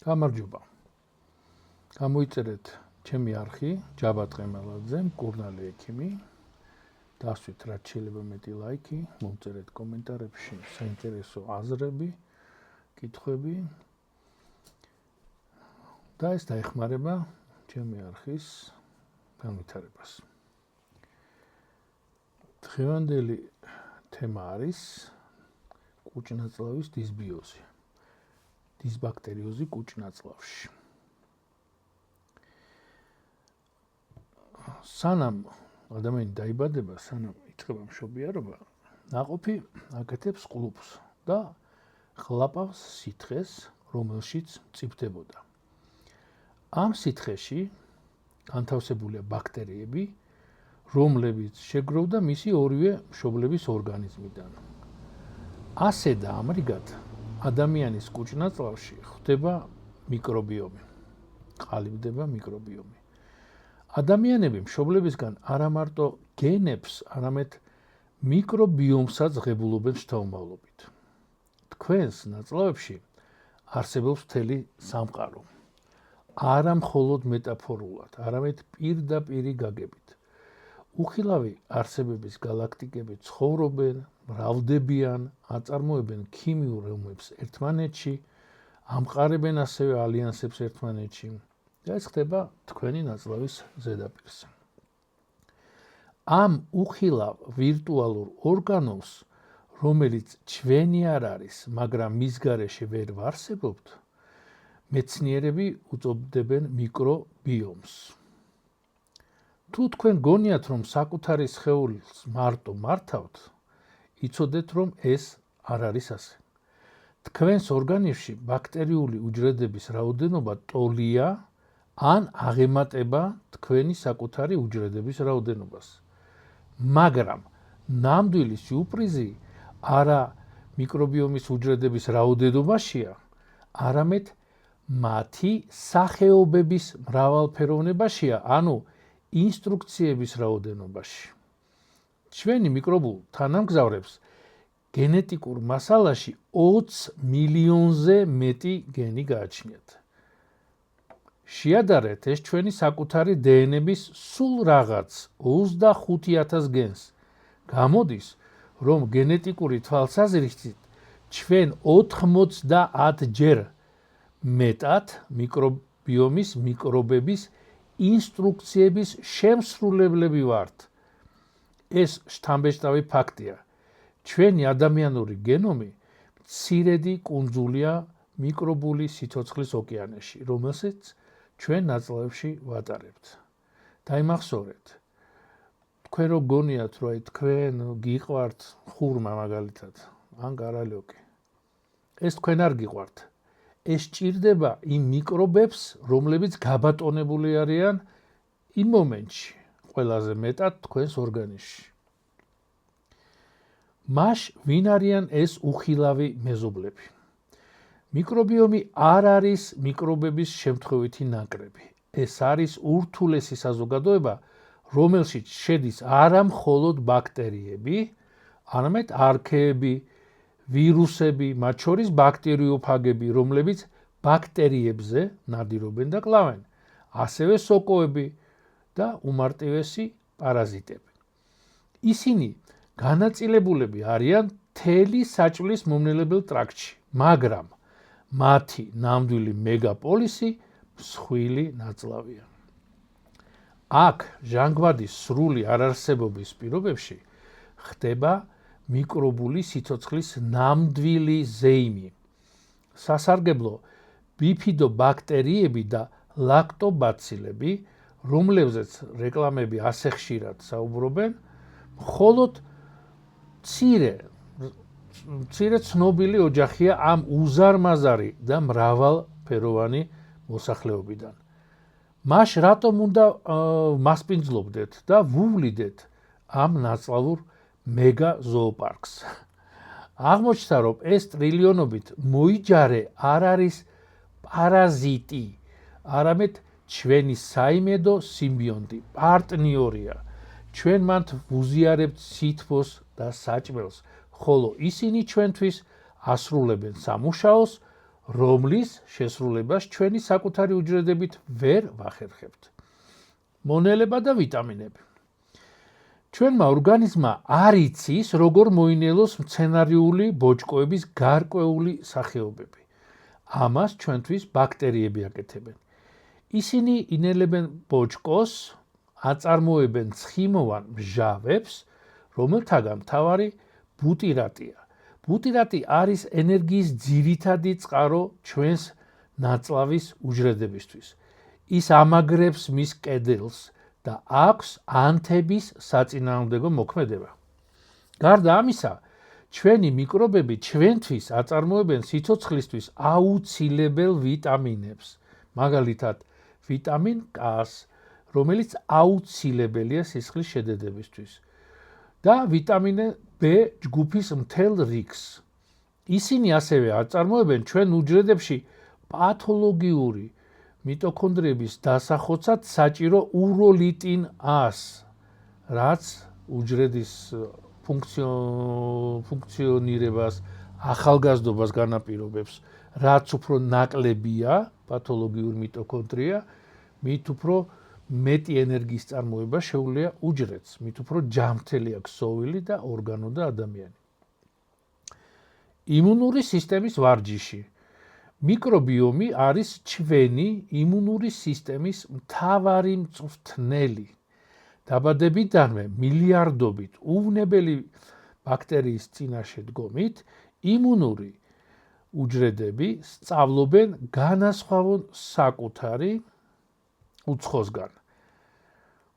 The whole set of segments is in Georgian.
გამარჯობა. გამოიწერეთ ჩემი არხი ჯაბათ ყემალაძე, მკურნალი ექიმი. დასვით რაც შეიძლება მეტი ლაიქი, მომწერეთ კომენტარებში საინტერესო აზრები, კითხვები. და ეს დაეხმარება ჩემი არხის განვითარებას. დღევანდელი თემა არის კუჭნაწლავის დისბიოზი. დისბაქტერიოზი კუჭნაწლავში. სანამ ადამიანი დაიბადება, სანამ იწყება მშობიარობა, ნაყოფი აკეთებს ყლუფს და ხლაპავს სითხეს, რომელშიც მწიფდებოდა. ამ სითხეში განთავსებულია ბაქტერიები, რომლებიც შეგროვდა მისი ორივე მშობლების ორგანიზმიდან. ასე და ამრიგად ადამიანის კუჭნაწლავში ხდება მიკრობიომი, ყალიბდება მიკრობიომი. ადამიანები მშობლებისგან არა მარტო გენებს, არამედ მიკრობიომსაც ღებულობენ შთაომავლობით. თქვენს ნაწლავებში არსებობს მთელი სამყარო. არა მხოლოდ მეტაფორულად, არამედ პირდაპირი გაგებით. უხილავი არსებების გალაქტიკები ცხოვრობენ, მრავლდებიან, აწარმოებენ ქიმიურ ელმებს ერთმანეთში, ამყარებენ ასევე ალიანსებს ერთმანეთში და ეს ხდება თქვენი ნაწლავის ზედაპირზე. ამ უხილავ ვირტუალურ ორგანოს, რომელიც ჩვენი არ არის, მაგრამ მის გარეშე ვერ ვარსებობთ, მეცნიერები უწოდებენ მიკრობიომს. თუ თქვენ გონიათ, რომ საკუთარი სხეულს მარტო მართავთ, იცოდეთ, რომ ეს არ არის ასე. თქვენს ორგანიზმში ბაქტერიული უჯრედების რაოდენობა ტოლია ან აღემატება თქვენი საკუთარი უჯრედების რაოდენობას. მაგრამ ნამდვილი სიურპრიზი არა მიკრობიომის უჯრედების რაოდენობაშია, არამედ მათი სახეობების მრავალფეროვნებაშია, ანუ ინსტრუქციების რაოდენობაში. ჩვენი მიკრობულ თანამგზავრებს გენეტიკურ მასალაში 20 მილიონზე მეტი გენი გააჩნიათ. შეადარეთ ეს ჩვენი საკუთარი დნმ-ის სულ რაღაც 25,000 გენს. გამოდის, რომ გენეტიკური თვალსაზრისით ჩვენ 90-ჯერ მეტად მიკრობიომის მიკრობების ინსტრუქციების შემსრულებლები ვართ. ეს შთამბეჭდავი ფაქტია. ჩვენი ადამიანური გენომი მცირედი კუნძულია მიკრობული სიცოცხლის ოკეანეში, რომელსაც ჩვენ ნაწლავებში ვატარებთ. დაიმახსოვრეთ. თქვენ რო გონიათ, რომ თქვენ გიყვართ ხურმა მაგალითად, ან კარალიოკი. ეს თქვენ არ გიყვართ. ეს ჭირდება იმ მიკრობებს, რომლებიც გაბატონებული არიან იმ მომენტში, ყველაზე მეტად თქვენს ორგანიზმში. მას ვინ არიან ეს უხილავი მეზობლები? მიკრობიომი არ არის მიკრობების შემთხვევითი ნაკრები. ეს არის ურთულესი საზოგადოება, რომელშიც შედის არა მხოლოდ ბაქტერიები, არამედ არქეები, ვირუსები, მათ შორის ბაქტერიოფაგები, რომლებიც ბაქტერიებზე ნადირობენ და კლავენ, ასევე სოკოები და უმარტივესი პარაზიტები. ისინი განაწილებულები არიან მთელი საჭმლის მომნელებელ ტრაქტში, მაგრამ მათი ნამდვილი მეგაპოლისი მსხვილი ნაწლავია. აქ ჟანგბადის სრული არარსებობის პირობებში ხდება მიკრობული სიცოცხლის ნამდვილი ზეიმი. სასარგებლო ბიფიდობაქტერიები და ლაქტობაცილები, რომლებზეც რეკლამები ასე ხშირად საუბრობენ, მხოლოდ მცირე ცნობილი ოჯახია ამ უზარმაზარი და მრავალფეროვანი მოსახლეობიდან. მას რატომ უნდა მასპინძლობდეთ და ვუვლიდეთ ამ ნაწლავურ მეგა ზოოპარკს? აღმოჩნდა, რომ ეს ტრილიონობით მოიჯარე არ არის პარაზიტი, არამედ ჩვენი საიმედო სიმბიონტი, პარტნიორია. ჩვენ მათ ვუზიარებთ სითბოს და საჭმელს, ხოლო ისინი ჩვენთვის ასრულებენ სამუშაოს, რომლის შესრულებას ჩვენი საკუთარი უჯრედებით ვერ ვახერხებთ. მონელება და ვიტამინები. ჩვენმა ორგანიზმმა არ იცის, როგორ მოინელოს მცენარეული ბოჭკოების გარკვეული სახეობები. ამას ჩვენთვის ბაქტერიები აკეთებენ. ისინი ინელებენ ბოჭკოს, აწარმოებენ ცხიმოვან მჟავებს, რომელთაგან მთავარი ბუტირატია. ბუტირატი არის ენერგიის ძირითადი წყარო ჩვენს ნაწლავის უჯრედებისთვის. ის ამაგრებს მის კედელს და აქვს ანთების საწინააღმდეგო მოქმედება. გარდა ამისა, ჩვენი მიკრობები ჩვენთვის აწარმოებენ სიცოცხლისთვის აუცილებელ ვიტამინებს, მაგალითად ვიტამინ K-ს, რომელიც აუცილებელია სისხლის შედედებისთვის და ვიტამინ B ჯგუფის მთელ რიგს. ისინი ასევე აწარმოებენ ჩვენ უჯრედებში პათოლოგიური მიტოქონდრიების დასახოცად საჭირო უროლიტინ A-ს, რაც უჯრედის ფუნქციონირებას, ახალგაზრდობას განაპირობებს, რაც უფრო ნაკლებია პათოლოგიური მიტოქონდრია, მით უფრო მეტი ენერგიის წარმოება შეუძლია უჯრედს, მით უფრო ჯანმრთელი აქვს სოვილი და ორგანო და ადამიანი. იმუნური სისტემის ვარჯიში. მიკრობიომი არის ჩვენი იმუნური სისტემის მთავარი მწვრთნელი. დაბადებიდანვე მილიარდობით უვნებელი ბაქტერიის წინაშე დგომით, იმუნური უჯრედები სწავლობენ განასხვავონ საკუთარი უცხოსგან.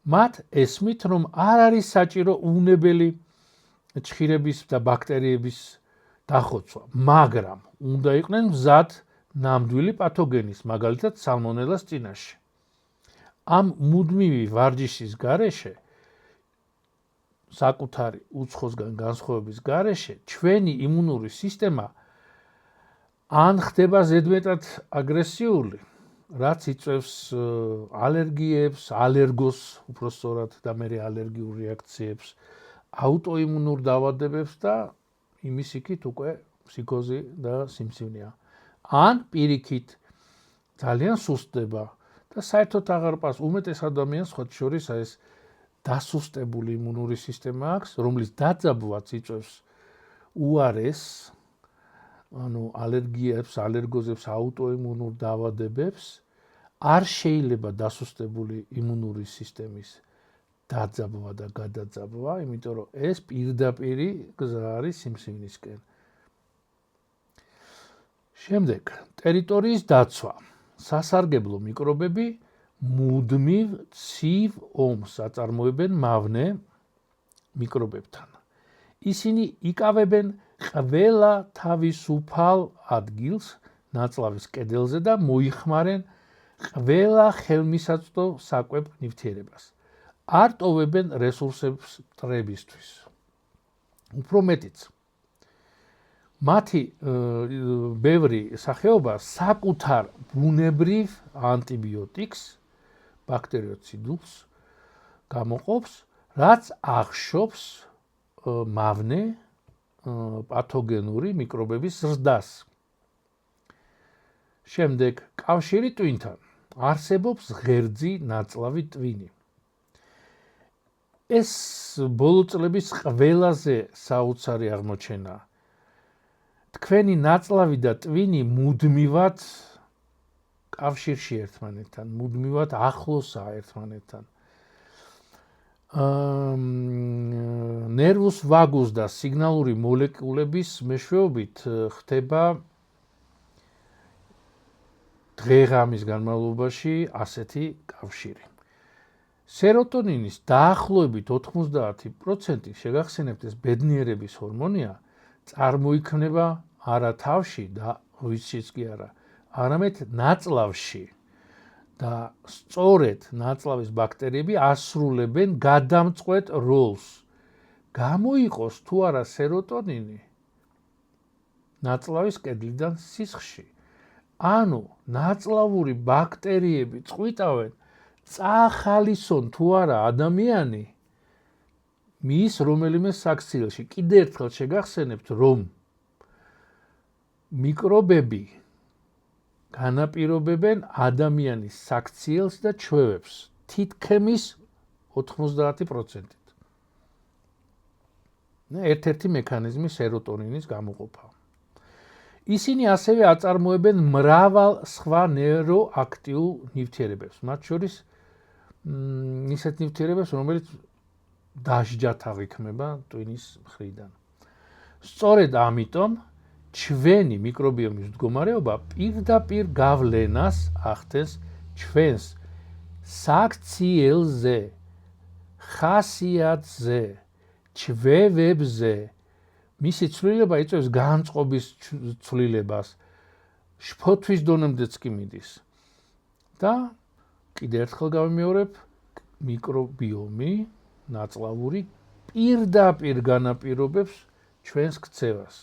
მათ ესმით, რომ არ არის საჭირო უვნებელი ჭხირების და ბაქტერიების დახოცვა, მაგრამ უნდა იყვნენ მზად ნამდვილი პათოგენის, მაგალითად სალმონელას წინაშე. ამ მუდმივი ვარჯიშის გარეშე, საკუთარი უცხოსგან განსხვავების გარეშე, ჩვენი იმუნური სისტემა ან ხდება ზედმეტად აგრესიული, რაც იწვევს ალერგიებს, ალერგოს, უფრო სწორად და მერე ალერგიულ რეაქციებს, აუტოიმუნურ დაავადებებს და იმის იქით უკვე ფსიქოზი და სიმსივნეა. ან პირიქით ძალიან სუსტდება და საერთოდ აღარ პას უმეტეს ადამიანს სხვა შორის ეს დასუსტებული იმუნური სისტემა აქვს, რომლის დაძაბვაც იწვევს უარესს, ანუ ალერგიებს, ალერგოზებს, აუტოიმუნურ დაავადებებს, არ შეიძლება დასუსტებული იმუნური სისტემის დაძაბვა და გადაძაბვა, იმიტომ რომ ეს პირდაპირი გზა არის სიმსივნისკენ. შემდეგ, ტერიტორიის დაცვა. სასარგებლო მიკრობები მუდმივ ცივ ომს აწარმოებენ მავნე მიკრობებთან. ისინი იკავებენ ყველა თავისუფალ ადგილს ნაწლავის კედელზე და მოიხმარენ ყველა ხელმისაწვდო საკვებ ნივთიერებას. არ ტოვებენ რესურსებს მტრებისთვის. უფრო მეტიც, მათი ბევრი სახეობა საკუთარ ბუნებრივ ანტიბიოტიკს, ბაქტერიოციდულს გამოყოფს, რაც ახშობს მავნე პათოგენური მიკრობების ზრდას. შემდეგ, კავშირი ტვინთან. არსებობს ღერძი ნაწლავი ტვინი. ეს ბოლო წლების ყველაზე საოცარი აღმოჩენაა. თქვენი ნაწლავი და ტვინი მუდმივად კავშირში ერთმანეთთან, მუდმივად ახლოსაა ერთმანეთთან. ნერვუს ვაგუს და სიგნალური მოლეკულების მეშვეობით ხდება დღე-ღამის განმავლობაში ასეთი კავშირი. სეროტონინის დაახლოებით 90% შეგახსენებთ ეს ბედნიერების ჰორმონია, წარმოიქმნება არა თავში და ვიცით კი არა, არამედ ნაწლავში. და სწორედ ნაწლავის ბაქტერიები ასრულებენ გადამწყვეტ როლს. გამოიყოს თუ არა სეროტონინი ნაწლავის კედლიდან სისხლში. ანუ ნაწლავური ბაქტერიები წყვიტავენ, წაახალისონ თუ არა ადამიანი მის რომელიმე საქციელში. კიდე ერთხელ შეგახსენებთ, რომ მიკრობები განაპირობებენ ადამიანის საქციელს და ჩვევებს თითქმის 90%-ით. ერთ-ერთი მექანიზმი სეროტონინის გამოყოფა. ისინი ასევე აწარმოებენ მრავალ სხვა ნეიროაქტიულ ნივთიერებებს, მათ შორის ისეთ ნივთიერებებს, რომელიც დასჯად აღიქმება ტვინის მხრიდან. სწორედ ამიტომ ჩვენი მიკრობიომის მდგომარეობა პირდაპირ გავლენას ახდენს ჩვენს საქციელზე, ხასიათზე, ჩვევებზე. მისი ცვლილება იწვევს განწყობის ცვლილებას, შფოთვის დონემდეც კი მიდის. და კიდევ ერთხელ გავიმეორებ, მიკრობიომი, ნაწლავური პირდაპირ განაპირობებს ჩვენს ქცევას.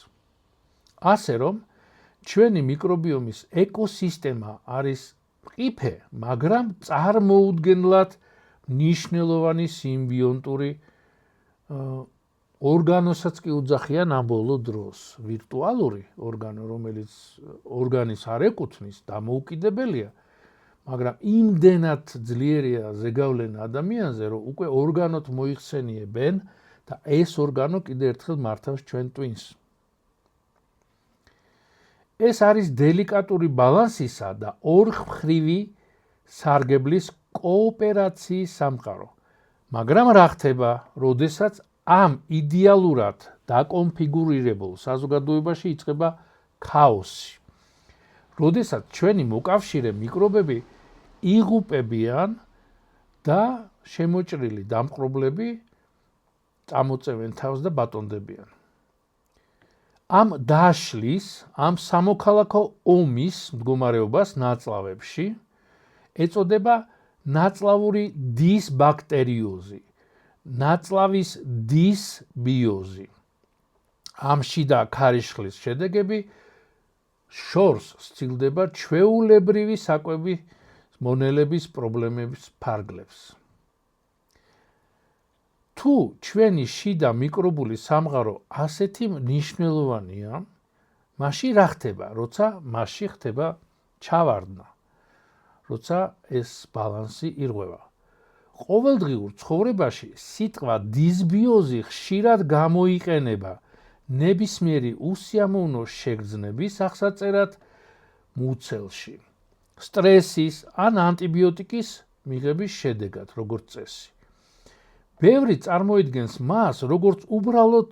ასე რომ, ჩვენი მიკრობიომის ეკოსისტემა არის მყიფე, მაგრამ წარმოუდგენლად მნიშვნელოვანი სიმბიონტური ორგანოსაც კი უძახიან ამ ბოლო დროს. ვირტუალური ორგანო, რომელიც ორგანის არ ეკუთვნის, დამოუკიდებელია, მაგრამ იმდენად ძლიერია ზეგავლენა ადამიანზე, რომ უკვე ორგანოთ მოიხსენიებენ და ეს ორგანო კიდევ ერთხელ მართავს ჩვენ ტვინს. ეს არის დელიკატური ბალანსისა და ორმხრივი სარგებლის კოოპერაციის სამყარო. მაგრამ რა ხდება, როდესაც ამ იდეალურად დაკონფიგურირებულ საზოგადოებაში იწყება ქაოსი. როდესაც ჩვენი მოკავშირე მიკრობები იღუპებიან და შემოჭრილი დამპყრობლები წამოწევენ თავს და ბატონდებიან. ამ დაშლის, ამ სამოქალაქო ომის მდგომარეობას ნაწლავებში ეწოდება ნაწლავური დისბაქტერიოზი, ნაწლავის დისბიოზი. ამ შიდა ქარიშხლის შედეგები შორს სცილდება ჩვეულებრივი საკვების მონელების პრობლემების ფარგლებს. თუ ჩვენი შიდა მიკრობული სამყარო ასეთი მნიშვნელოვანია, მაშინ რა ხდება, როცა მასში ხდება ჩავარდნა, როცა ეს ბალანსი ირღვევა. ყოველდღიურ ცხოვრებაში სიტყვა დისბიოზი ხშირად გამოიყენება ნებისმიერი უსიამოვნო შეგრძნების აღსაწერად მუცელში, სტრესის ან ანტიბიოტიკის მიღების შედეგად, როგორც წესი. ბევრი წარმოიდგენს მას, როგორც უბრალოდ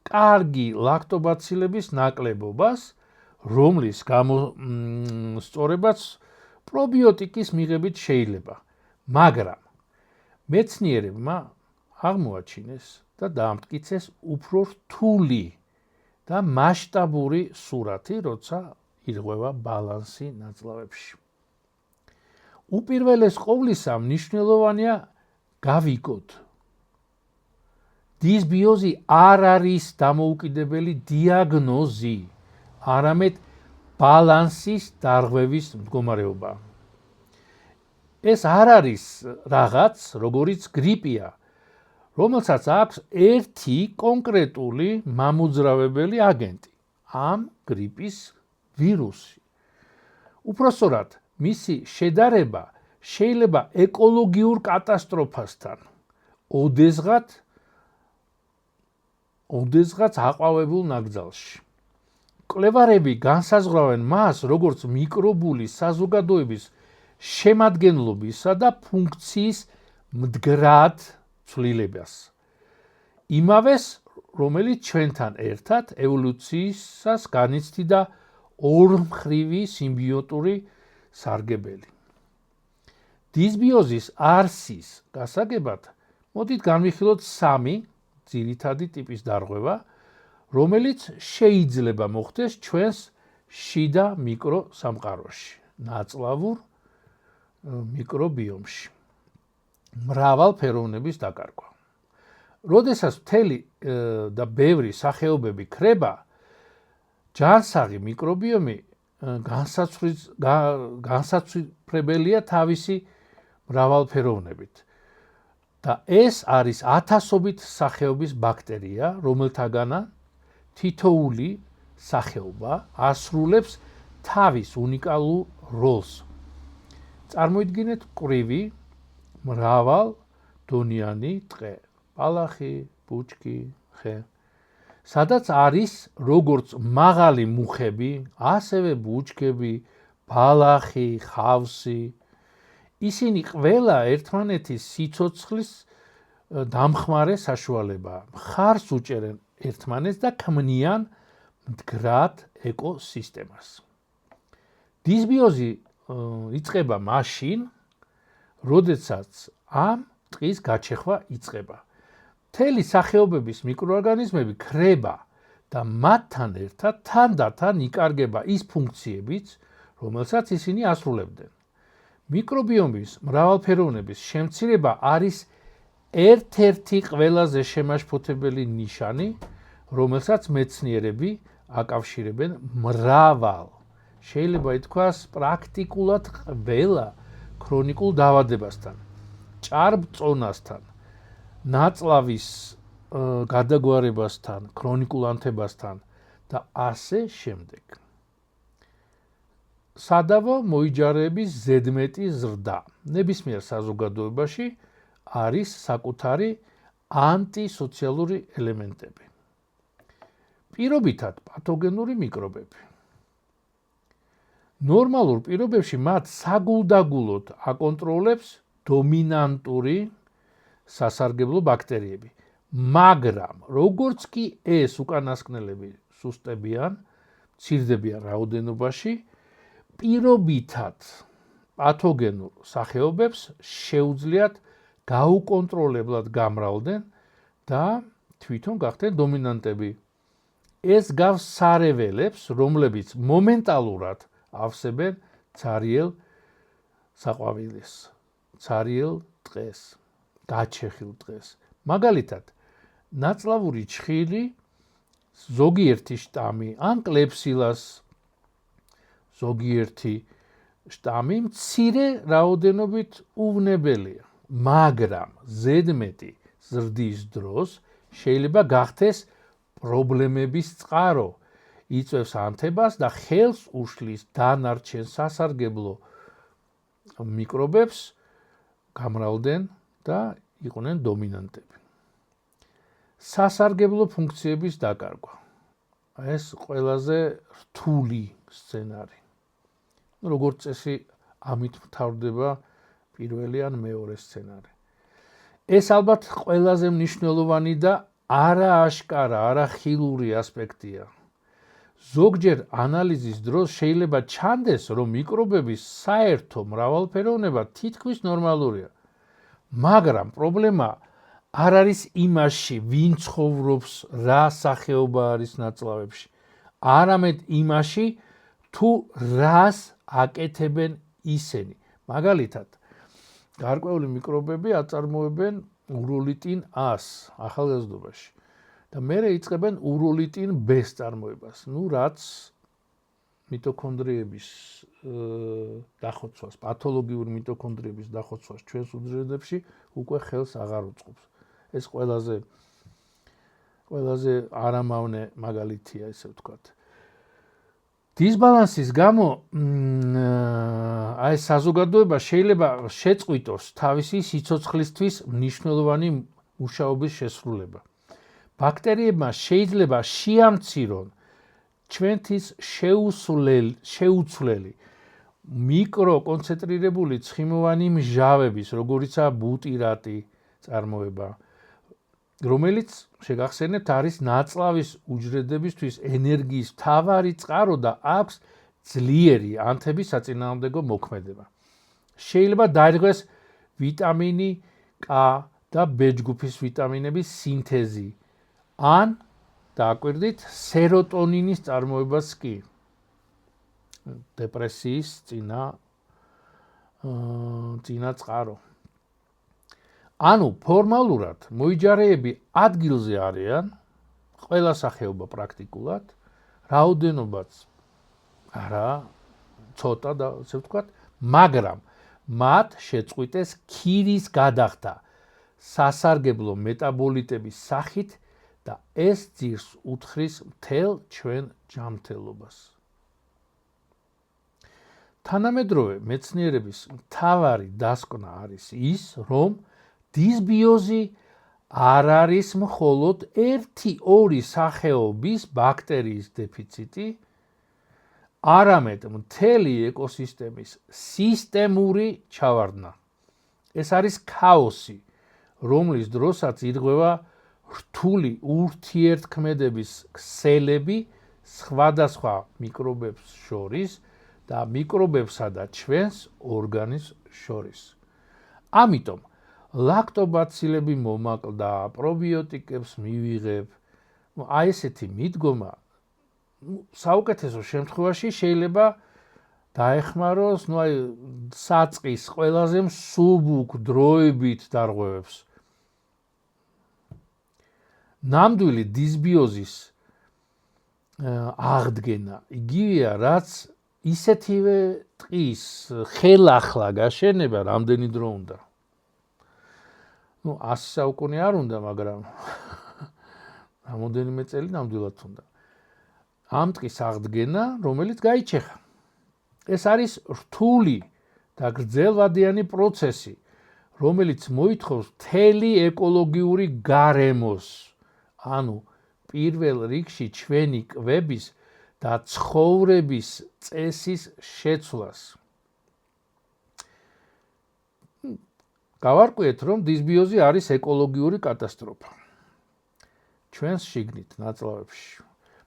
კარგი ლაქტობაცილების ნაკლებობას, რომლის გამოსწორებაც პრობიოტიკის მიღებით შეიძლება, მაგრამ მეცნიერებმა აღმოაჩინეს და დაამტკიცეს უფრო რთული და მასშტაბური სურათი, როცა ირღვევა ბალანსი ნაწლავებში. უპირველეს ყოვლისა მნიშვნელოვანია გავიგოთ, დისბიოზი არ არის დამოუკიდებელი დიაგნოზი, არამედ ბალანსის დარღვევის მდგომარეობა. ეს არ არის რაღაც, როგორიც გრიპია, რომელსაც აქვს ერთი კონკრეტული მამოძრავებელი აგენტი, ამ გრიპის ვირუსი. უпроსტად, მისი შედარება შეიძლება ეკოლოგიურ კატასტროფასთან, ოდესღაც აყვავებულ ნაკრძალში. მკვლევარები განსაზღვრავენ მას, როგორც მიკრობული საზოგადოების შემადგენლობისა და ფუნქციის მდგრად ცვლილებას. იმავეს, რომელიც ჩვენთან ერთად ევოლუციისას განიცდიდა ორმხრივი სიმბიოტური სარგებელი. დისბიოზის არსის გასაგებად, მოდით განვიხილოთ სამი ძირითადი ტიპის დარღვევა, რომელიც შეიძლება მოხდეს ჩვენს შიდა მიკროსამყაროში, ნაწლავურ მიკრობიომში. მრავალფეროვნების დაკარგვა. როდესაც მთელი და ბევრი სახეობები ქრება, ჯანსაღი მიკრობიომი განსაცვიფრებელია თავისი მრავალფეროვნებით. და ეს არის ათასობით სახეობის ბაქტერია, რომელთაგანაც თითოეული სახეობა ასრულებს თავის უნიკალურ როლს. წარმოიდგინეთ მკვრივი, მრავალდონიანი ტყე, ბალახი, ბუჩქი, ხე, სადაც არის როგორც მაღალი მუხები, ასევე ბუჩქები, ბალახი, ხავსი. ისინი ყველა ერთმანეთის სიცოცხლის დამხმარე საშუალებაა. მხარს უჭერენ ერთმანეთს და ქმნიან მდგრად ეკოსისტემას. დისბიოზი იწყება მაშინ, როდესაც ამ ტყის გაჩეხვა იწყება. მთელი სახეობების მიკროორგანიზმები ქრება და მათთან ერთად თანდათან იკარგება ის ფუნქციებიც, რომელსაც ისინი ასრულებდნენ. მიკრობიომის მრავალფეროვნების შემცირება არის ერთ-ერთი ყველაზე შემაშფოთებელი ნიშანი, რომელსაც მეცნიერები აკავშირებენ მრავალ, შეიძლება ითქვას პრაქტიკულად ყველა ქრონიკულ დაავადებასთან, ჭარბწონასთან, ნაწლავის გადაგვარებასთან, ქრონიკულ ანთებასთან და ასე შემდეგ. სადავო მოიჯარეების ზედმეტი ზრდა ნებისმიერ საზოგადოებაში არის საკუთარი ანტისოციალური ელემენტები. პირობითად პათოგენური მიკრობები. ნორმალურ პირობებში მათ საგულდაგულოდ აკონტროლებს დომინანტური სასარგებლო ბაქტერიები. მაგრამ როგორც კი ეს უკანასკნელები სუსტებიან, მცირდებიან რაოდენობაში, პირობითად პათოგენურ სახეობებს შეუძლიათ გაუკონტროლებლად გამრავლდნენ და თვითონ გახდნენ დომინანტები. ეს გავს სარეველებს, რომლებიც მომენტალურად ავსებენ ცარიელ საყვავილეს, ცარიელ ტყეს, გაჩეხილ ტყეს. მაგალითად, ნაწლავური ჩხილი, ზოგიერთი შტამი ან კლეფსილას ზოგიერთი შტამი მცირე რაოდენობით უვნებელია, მაგრამ ზედმეტი ზრდის დროს შეიძლება გახდეს პრობლემების წყარო, იწვევს ანთებას და ხელს უშლის დანარჩენ სასარგებლო მიკრობებს გამრავლდნენ და იყვნენ დომინანტები. სასარგებლო ფუნქციების დაკარგვა. ეს ყველაზე რთული სცენარი. როგორც წესი, ამით მთავრდება პირველი ან მეორე სცენარი. ეს ალბათ ყველაზე მნიშვნელოვანი და არააშკარა, არახილური ასპექტია. ზოგჯერ ანალიზის დროს შეიძლება ჩანდეს, რომ მიკრობების საერთო მრავალფეროვნება თითქმის ნორმალურია. მაგრამ პრობლემა არ არის იმაში, ვინ ცხოვრობს, რა სახეობა არის ნაწლავებში, არამედ იმაში, თუ რას აკეთებენ ისინი. მაგალითად, გარკვეული მიკრობები აწარმოებენ უროლიტინ A-ს ახალგაზრდობაში და მერე იწყებენ უროლიტინ B-ს წარმოებას, რაც მიტოქონდრიების დახოცვას, პათოლოგიური მიტოქონდრიების დახოცვას ჩვენს უჯრედებში უკვე ხელს აღარ უწყობს. ეს ყველაზე არამავნე მაგალითია, ესე ვთქვათ. დისბალანსის გამო ეს საზოგადოება შეიძლება შეწყვიტოს თავისი სიცოცხლისთვის მნიშვნელოვანი მუშაობის შესრულება. ბაქტერიებმა შეიძლება შეამცირონ ჩვენთვის შეუცვლელი მიკროკონცენტრირებული ცხიმოვანი მჟავების, როგორიცაა ბუტირატი წარმოება, რომელიც შეგახსენებთ არის ნაწლავის უჯრედებისთვის ენერგიის მთავარი წყარო და აქვს ძლიერი ანთების საწინააღმდეგო მოქმედება. შეიძლება დაირღვეს ვიტამინი K და B ჯგუფის ვიტამინების სინთეზი, ან დააკვირდით სეროტონინის წარმოებას კი. დეპრესიის წინა წყარო. ანუ ფორმალურად მოიჯარეები ადგილზე არიან, ყველა სახეობა პრაქტიკულად, რაოდენობაც არა, ცოტა და ასე ვთქვათ, მაგრამ მათ შეწყვიტეს ქირის გადახდა სასარგებლო მეტაბოლიტების სახით და ეს ძირს უთხრის მთელ ჩვენ ჯანმრთელობას. თანამედროვე მეცნიერების მთავარი დასკვნა არის ის, რომ დისბიოზი არ არის მხოლოდ 1-2 სახეობის ბაქტერიის დეფიციტი, არამედ მთელი ეკოსისტემის სისტემური ჩავარდნა. ეს არის ქაოსი, რომლის დროსაც ირღვევა რთული ურთიერთქმედების ქსელები სხვადასხვა მიკრობებს შორის და მიკრობებსა და ჩვენს ორგანიზმს შორის. ამიტომ ლაქტობაცილები მომაკლდა, პრობიოტიკებს მივიღებ. აი ესეთი მიდგომა საუკეთესო შემთხვევაში შეიძლება დაეხმაროს, საწყის ყველაზე მსუბუქ დროებით დარღვევებს. ნამდვილი დისბიოზის აღდგენა იგივეა, რაც ისეთივე ტყის ხელახლა გაშენება რამდენი დრო უნდა. 100 საუკუნე არ უნდა, მაგრამ რამოდენიმე წელი ნამდვილად უნდა. ამ ტყის აღდგენა, რომელიც გაიჩეხა. ეს არის რთული და გრძელვადიანი პროცესი, რომელიც მოითხოვს მთელი ეკოლოგიური გარემოს, ანუ პირველ რიგში ჩვენი კვების და ცხოვრების წესის შეცვლას. გავარკვიეთ, რომ დისბიოზი არის ეკოლოგიური კატასტროფა ჩვენს შიგნით ნაწლავებში.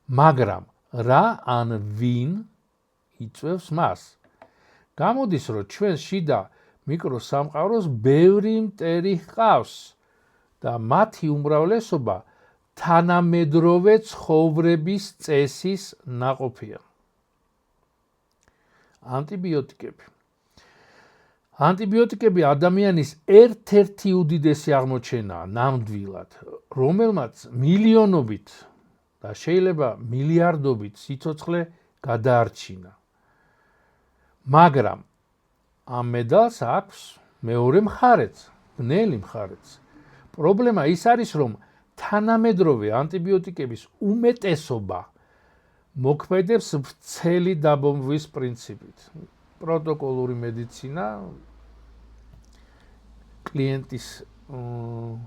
მაგრამ რა ან ვინ იწვევს მას? გამოდის, რომ ჩვენს შიდა მიკროსამყაროს ბევრი მტერი ჰყავს და მათი უმრავლესობა თანამედროვე ცხოვრების წესის ნაყოფია. ანტიბიოტიკები ადამიანის ერთ-ერთი უდიდესი აღმოჩენაა ნამდვილად, რომელმაც მილიონობით და შეიძლება მილიარდობით სიცოცხლე გადაარჩინა. მაგრამ ამ მედალს აქვს მეორე მხარეც, ბნელი მხარეც. პრობლემა ის არის, რომ თანამედროვე ანტიბიოტიკების უმეტესობა მოქმედებს ვრცელი დაბომბვის პრინციპით. პროტოკოლური მედიცინა კლიენტის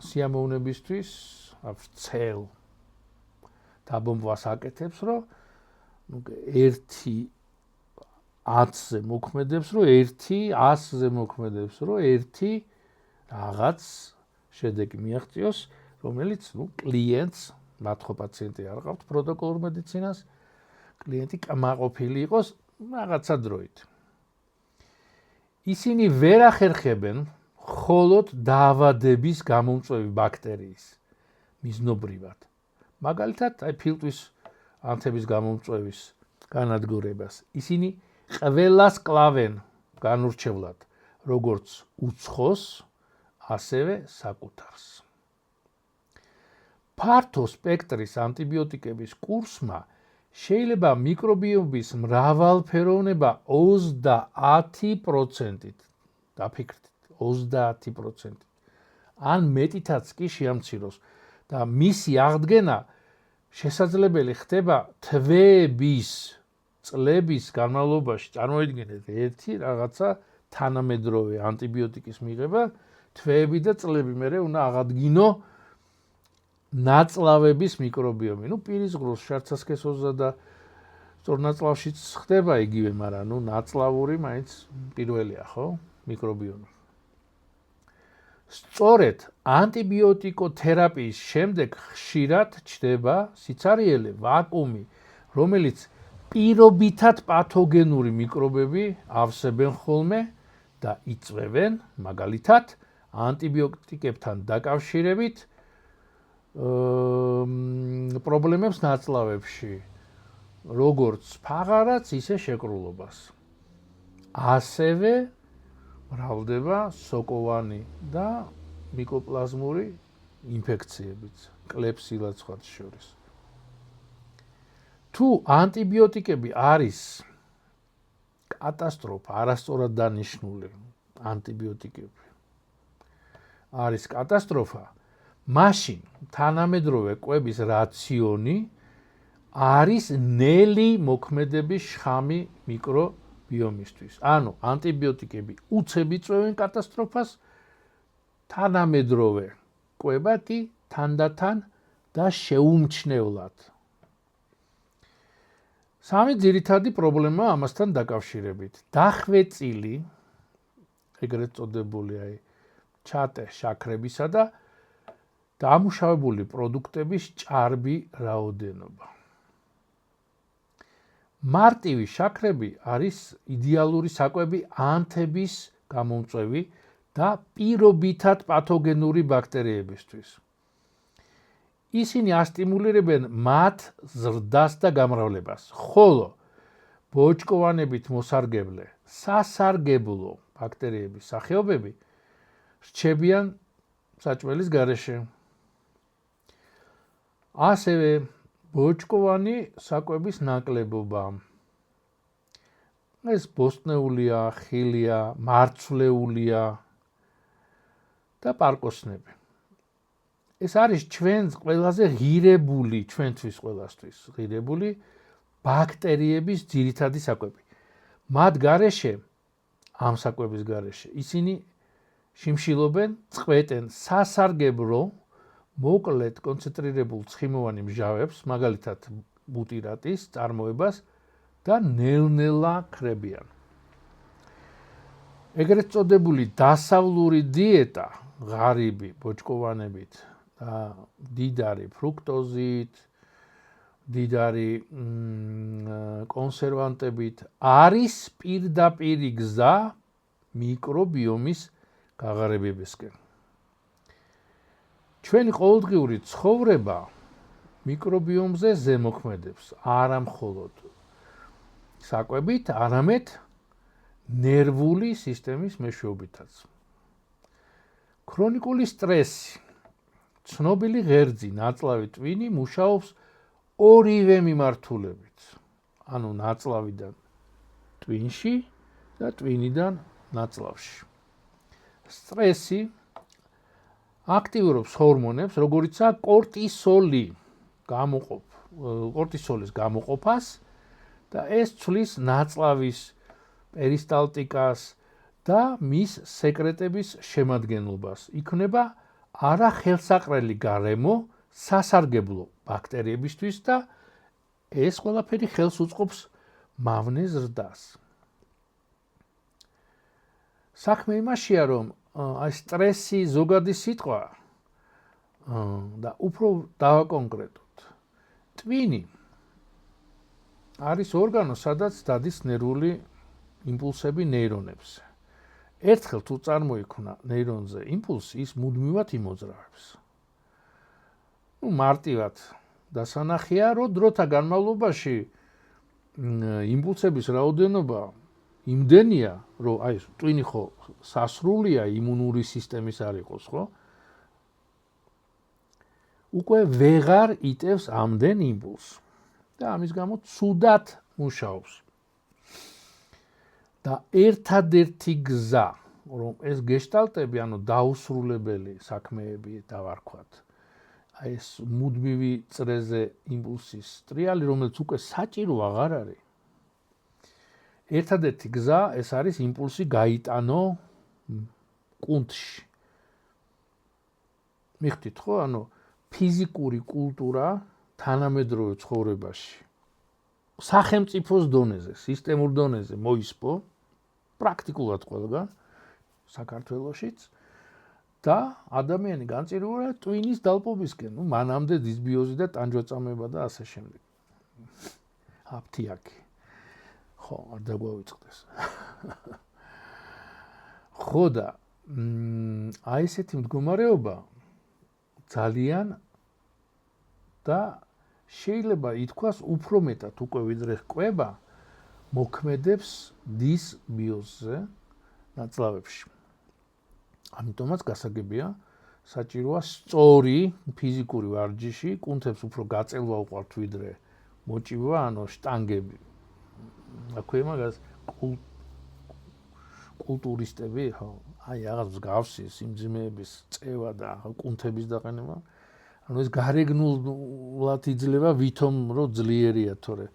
სიამოვნებისთვის ვრცელ დაბომბვას აკეთებს, რომ 1-10-ზე მოქმედებს, რომ 1-100-ზე მოქმედებს, რომ 1 რაღაც შედეგი მიაღწიოს, რომელიც კლიენტს, მათ ხო პაციენტი არ ყავთ პროტოკოლურ მედიცინას, კლიენტი კმაყოფილი იყოს რაღაცა დროით. ისინი ვერ ახერხებენ მხოლოდ დაავადების გამომწვევი ბაქტერიის მიზნობრივად. მაგალითად, ფილტვის ანთების გამომწვევის განადგურებას. ისინი ყველას კლავენ განურჩევლად, როგორც უცხოს, ასევე საკუთარს. ფართო სპექტრის ანტიბიოტიკების კურსმა შეიძლება მიკრობიომის მრავალფეროვნება 30%-ით, დაფიქრდით, 30%-ით, ან მეტითაც კი შეამციროს და მისი აღდგენა შესაძლებელი ხდება თვეების, წლების განმავლობაში. წარმოიდგინეთ, ერთი რაღაცა თანამედროვე ანტიბიოტიკის მიღება, თვეები და წლები მერე უნდა აღადგინო ნაწლავების მიკრობიომი. პირის ღრუს, შარცასქესოზსა და სწორნაწლავშიც ხდება იგივე, მაგრამ ნაწლავური მაინც პირველია, ხო? მიკრობიომი. სწორედ ანტიბიოტიკოთერაპიის შემდეგ ხშირად ჩნდება სიცარიელე ვაკუუმი, რომელიც პირობითად პათოგენური მიკრობები ავსებენ ხოლმე და იწვევენ, მაგალითად, ანტიბიოტიკებთან დაკავშირებით პრობლემებს ნაწლავებში, როგორც ფაღარაც, ისე შეკრულობას. ასევე მრავლდება სოკოვანი და მიკოპლაზმური ინფექციებიც, კლეპსილაც სხვათა შორის. თუ ანტიბიოტიკები არის კატასტროფა, არასწორად დანიშნული ანტიბიოტიკები არის კატასტროფა, მაშინ თანამედროვე კვების რაციონი არის ნელი მოქმედების შხამი მიკრობიომის ბიომისთვის. ანუ ანტიბიოტიკები უცებ იწვევენ კატასტროფას, თანამედროვე კვება კი თანდათან და შეუმჩნევლად. სამი ძირითადი პრობლემა ამასთან დაკავშირებით. დახვეწილი, ეგრეთ წოდებული ჩატე შაქრებისა და დამუშავებული პროდუქტების ჭარბი რაოდენობა. მარტივი შაქრები არის იდეალური საკვები ანთების გამომწვევი და პირობითად პათოგენური ბაქტერიებისთვის. ისინი ასტიმულირებენ მათ ზრდას და გამრავლებას, ხოლო ბოჭკოვანებით მოსარგებლე სასარგებლო ბაქტერიების სახეობები რჩებიან საჭმელის გარეშე. ასევე ბოჭკოვანი საკვების ნაკლებობა. ეს ბოსტნეულია, ხილია, მარცვლეულია და პარკოსნები. ეს არის ჩვენს ყველაზე ღირებული, ჩვენთვის ყველასთვის ღირებული ბაქტერიების ძირითადი საკვები. მათ გარეშე, ამ საკვების გარეშე, ისინი შიმშილობენ, წყვეტენ სასარგებლო, მოკლედ კონცენტრირებულ ცხიმოვანი მჟავებს, მაგალითად ბუტირატის წარმოებას და ნელ-ნელა ქრებიან. ეგრეთ წოდებული დასავლური დიეტა, ღარიბი ბოჭკოვანებით და დიდარი ფრუქტოზით, დიდარი კონსერვანტებით არის პირდაპირი გზა მიკრობიომის გაღარებებისკენ. ჩვენი ყოველდღიური ცხოვრება მიკრობიომზე ზემოქმედებს, არა მხოლოდ საკვებით, არამედ ნერვული სისტემის მეშვეობითაც. ქრონიკული სტრესი, ცნობილი ღერძი, ნაწლავი ტვინი მუშაობს ორივე მიმართულებით. ანუ ნაწლავიდან ტვინში და ტვინიდან ნაწლავში. სტრესი აქტივირებს ჰორმონებს, როგორიცაა კორტისოლი, კორტისოლის გამოყოფას და ეს ცვლის ნაწლავის პერისტალტიკას და მის სეკრეტების შემადგენლობას. იქნება არახელსაყრელი გარემო სასარგებლო ბაქტერიებისთვის და ეს ყველაფერი ხელს უწყობს მავნე ზრდას. საქმე იმაშია, რომ სტრესი ზოგადი სიტყვა და უფრო დავაკონკრეტოთ. ტვინი არის ორგანო, სადაც დადის ნერვული იმპულსები ნეირონებზე. ერთხელ თუ წარმოიქმნა ნეირონზე იმპულსი, ის მუდმივად იმოძრავებს. მარტივად დასანახია, რომ დროთა განმავლობაში იმპულსების რაოდენობა იმდენია, რომ ტვინი ხო სასრულია იმუნური სისტემის არ იყოს, ხო? უკვე ვეღარ იტევს ამდენ იმპულსს და ამის გამო ცუდად მუშაობს. და ერთადერთი გზა, რომ ეს გეშტალტები, ანუ დაუსრულებელი საქმეები დავარქვათ, ეს მუდმივი წრეზე იმპულსის ტრიალი, რომელიც უკვე საჭირო აღარ არის. ერთადერთი გზა ეს არის იმპულსი გაიტანო კუნთში. მიხდით ხო, ანუ ფიზიკური კულტურა თანამედროვე ცხოვრებაში სახელმწიფოს დონეზე, სისტემურ დონეზე მოისპო პრაქტიკულად ყველგან საქართველოშიც და ადამიანი განწირულია ტვინის დალპობისკენ, მანამდე დისბიოზი და ტანჯვაწამება და ასე შემდეგ. აფთიაქი. ხო, არ დაგვავიწყდეს. ხო და აი ესეთი მდგომარეობა ძალიან და შეიძლება ითქვას უფრო მეტად უკვე ვიდრე ყვება მოქმედებს დისბიოზზე ნაწლავებში. ამიტომაც გასაგებია, საჭიროა სწორი ფიზიკური ვარჯიში, კუნთებს უფრო გაწელვა უყვართ ვიდრე მოჭივა, ანუ შტანგები. აქვე მაგას კულტურისტები, ხო, აი რაღაც მსგავსი სიმძიმეების წევა და კუნთების დაყენება. ანუ ეს გარეგნულად იძლევა ვითომ რომ ძლიერია, თორე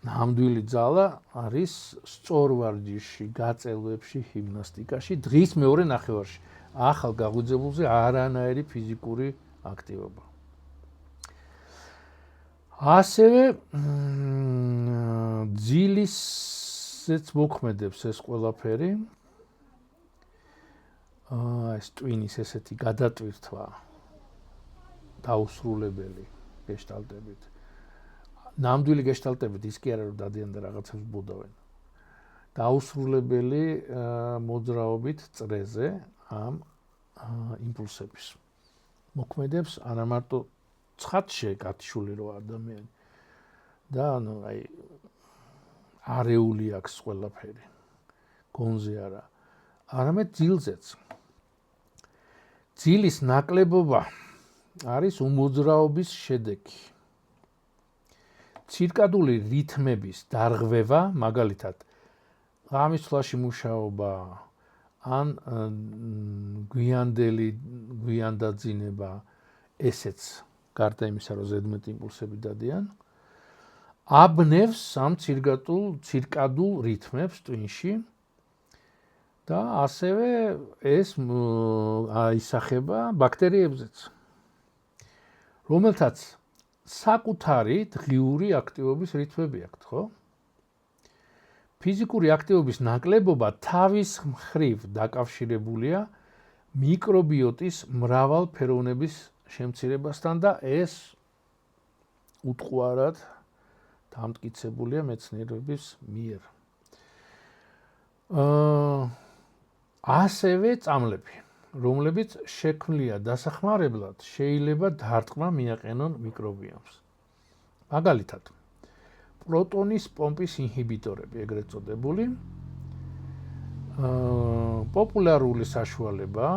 ნამდვილი ძალა არის სწორ ვარჯიშში, გაწელვებში, გიმნასტიკაში, დღის მეორე ნახევარში. ახალ გაღვიძებულზე არანაირი ფიზიკური აქტივობა. ასევე ძილისეც მოქმედებს ეს ყველაფერი. ეს ტვინის ესეთი გადატვირთვა დაუსრულებელი გეშტალტებით. ნამდვილი გეშტალტებით ის კი არა რომ დადიან და რაღაცებს ბუდავენ. დაუსრულებელი მოძრაობით წრეზე ამ იმპულსების მოქმედებს არა მარტო ცხადში გათიშული რო ადამიანი და აი არეული აქვს ყველაფერი გონზე არა არამედ ძილზეც ძილის ნაკლებობა არის უმოძრაობის შედეგი ცირკადული რითმების დარღვევა მაგალითად ღამის თვალში მუშაობა ან გვიანდაძინება ესეც გარდა იმისა რომ ზედმეტ იმპულსები დადიან აბნევს ამ ცირკადულ რითმებს ტვინში და ასევე ეს აისახება ბაქტერიებზეც რომელთაც საკუთარი დღიური აქტივობის რითმები აქვთ ხო ფიზიკური აქტივობის ნაკლებობა თავის მხრივ დაკავშირებულია მიკრობიოტის მრავალფეროვნების შემცირებასთან და ეს უტყუარად დამტკიცებულია მეცნიერების მიერ. ასევე წამლები, რომლებიც შექმნილია დასახმარებლად, შეიძლება დარტყმა მიაყენონ მიკრობიომს. მაგალითად, პროტონის პომპის ინჰიბიტორები, ეგრეთ წოდებული, პოპულარული საშუალება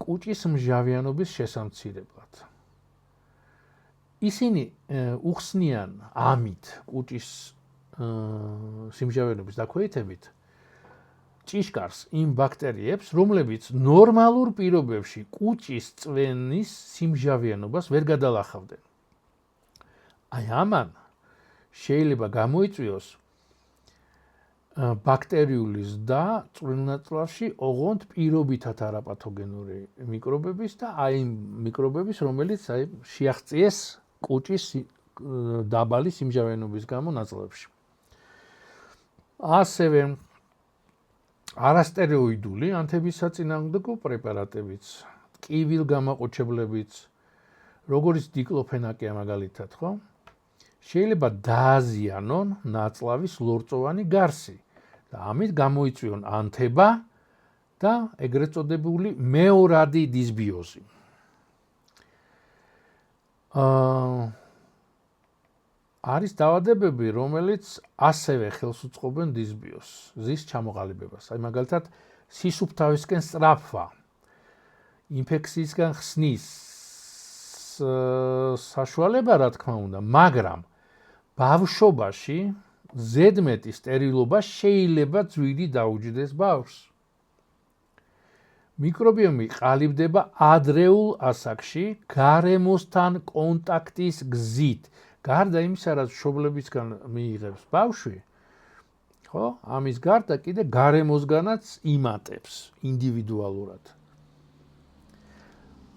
კუჭის მჟავიანობის შესამცირებლად. ისინი უხსნიან ამით კუჭის სიმჟავიანობის დაქვეითებით ჭიშკარს იმ ბაქტერიებს, რომლებიც ნორმალურ პირობებში კუჭის წვენის სიმჟავიანობას ვერ გადალახავდნენ. აი ამან შეიძლება გამოიწვიოს ბაქტერიული ზრდა წვრილნაწლავში ოღონდ პირობითად არაპათოგენური მიკრობების და აი მიკრობების რომელიც აი შეაღწიეს კუჭის დაბალი სიმჟავიანობის გამო ნაწლავებში. ასევე არასტეროიდული ანთებისაწინააღმდეგო პრეპარატებიც, ტკივილგამაყუჩებლებიც, როგორც დიკლოფენაკია მაგალითად, ხო? შეიძლება დააზიანონ ნაწლავის ლორწოვანი გარსი და ამით გამოიწვიონ ანთება და ეგრეთ წოდებული მეორადი დისბიოზი. არის დაავადებები, რომელიც ასევე ხელს უწყობენ დისბიოზს, ზის ჩამოყალიბებას. აი მაგალითად, სისუფთავისკენ სწრაფვა, ინფექციისგან ხსნის საშუალება, რა თქმა უნდა, მაგრამ ბავშვობაში ზედმეტი სტერილობა შეიძლება ძვირი დაუჯდეს ბავშვს. მიკრობიომი ყალიბდება ადრეულ ასაკში გარემოსთან კონტაქტის გზით. გარდა იმისა, რაც მშობლებისგან მიიღებს ბავშვი, ხო? ამის გარდა კიდე გარემოსგანაც იმატებს ინდივიდუალურად.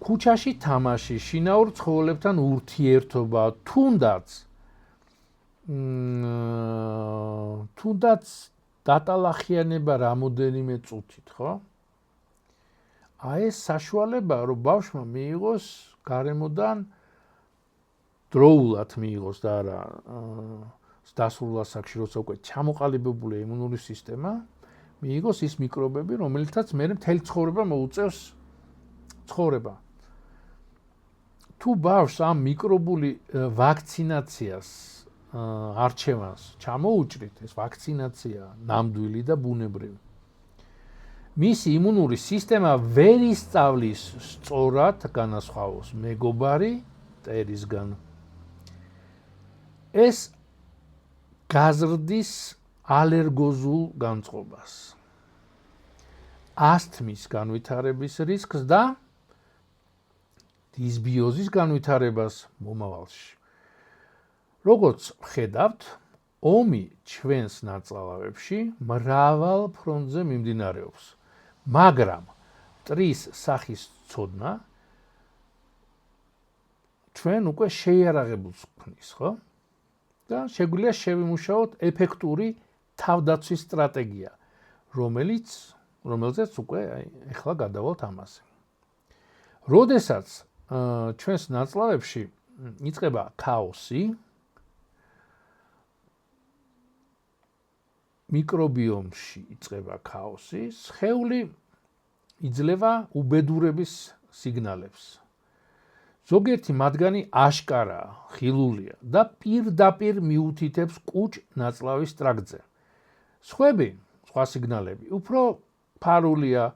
ქუჩაში თამაში, შინაურ ცხოველებთან ურთიერთობა, თუნდაც დატალახიანება რამოდენიმე წუთით, ხო? აი ეს საშუალება, რომ ბავშვმა მიიღოს გარემოდან დროულად მიიღოს და არა დასრულ ასაკში, როცა უკვე ჩამოყალიბებულია იმუნური სისტემა, მიიღოს ის მიკრობები, რომელთაც მე მთელი ცხოვრება მოუწევს ცხოვრება. თუ ბავშვს ამ მიკრობული ვაქცინაციას არჩევანს ჩამოუჭრით, ეს ვაქცინაცია ნამდვილი და ბუნებრივი. მისი იმუნური სისტემა ვერ ისწავლის სწორად განასხვავოს მეგობარი მტერისგან. ეს გაზრდის ალერგოზულ განწყობას, ასთმის განვითარების რისკს და დისბიოზის განვითარებას მომავალში. როგორც ვხედავთ, ომი ჩვენს ნაწლავებში მრავალ ფრონტზე მიმდინარეობს, მაგრამ მტრის სახის ცოდნა ჩვენ უკვე შეიარაღებულს გვქნის, ხო? და შეგვიძლია შევიმუშაოთ ეფექტური თავდაცვის სტრატეგია, რომელზეც უკვე ეხლა გადავალთ ამაზე. როდესაც ჩვენს ნაწლავებში იწყება ქაოსი, მიკრობიომში იწყება ქაოსი, სხეული იძლევა უბედურების სიგნალებს. ზოგიერთი მათგანი აშკარაა, ხილულია და პირდაპირ მიუთითებს კუჭ ნაწლავის ტრაქტზე. სხვა სიგნალები უფრო ფარულია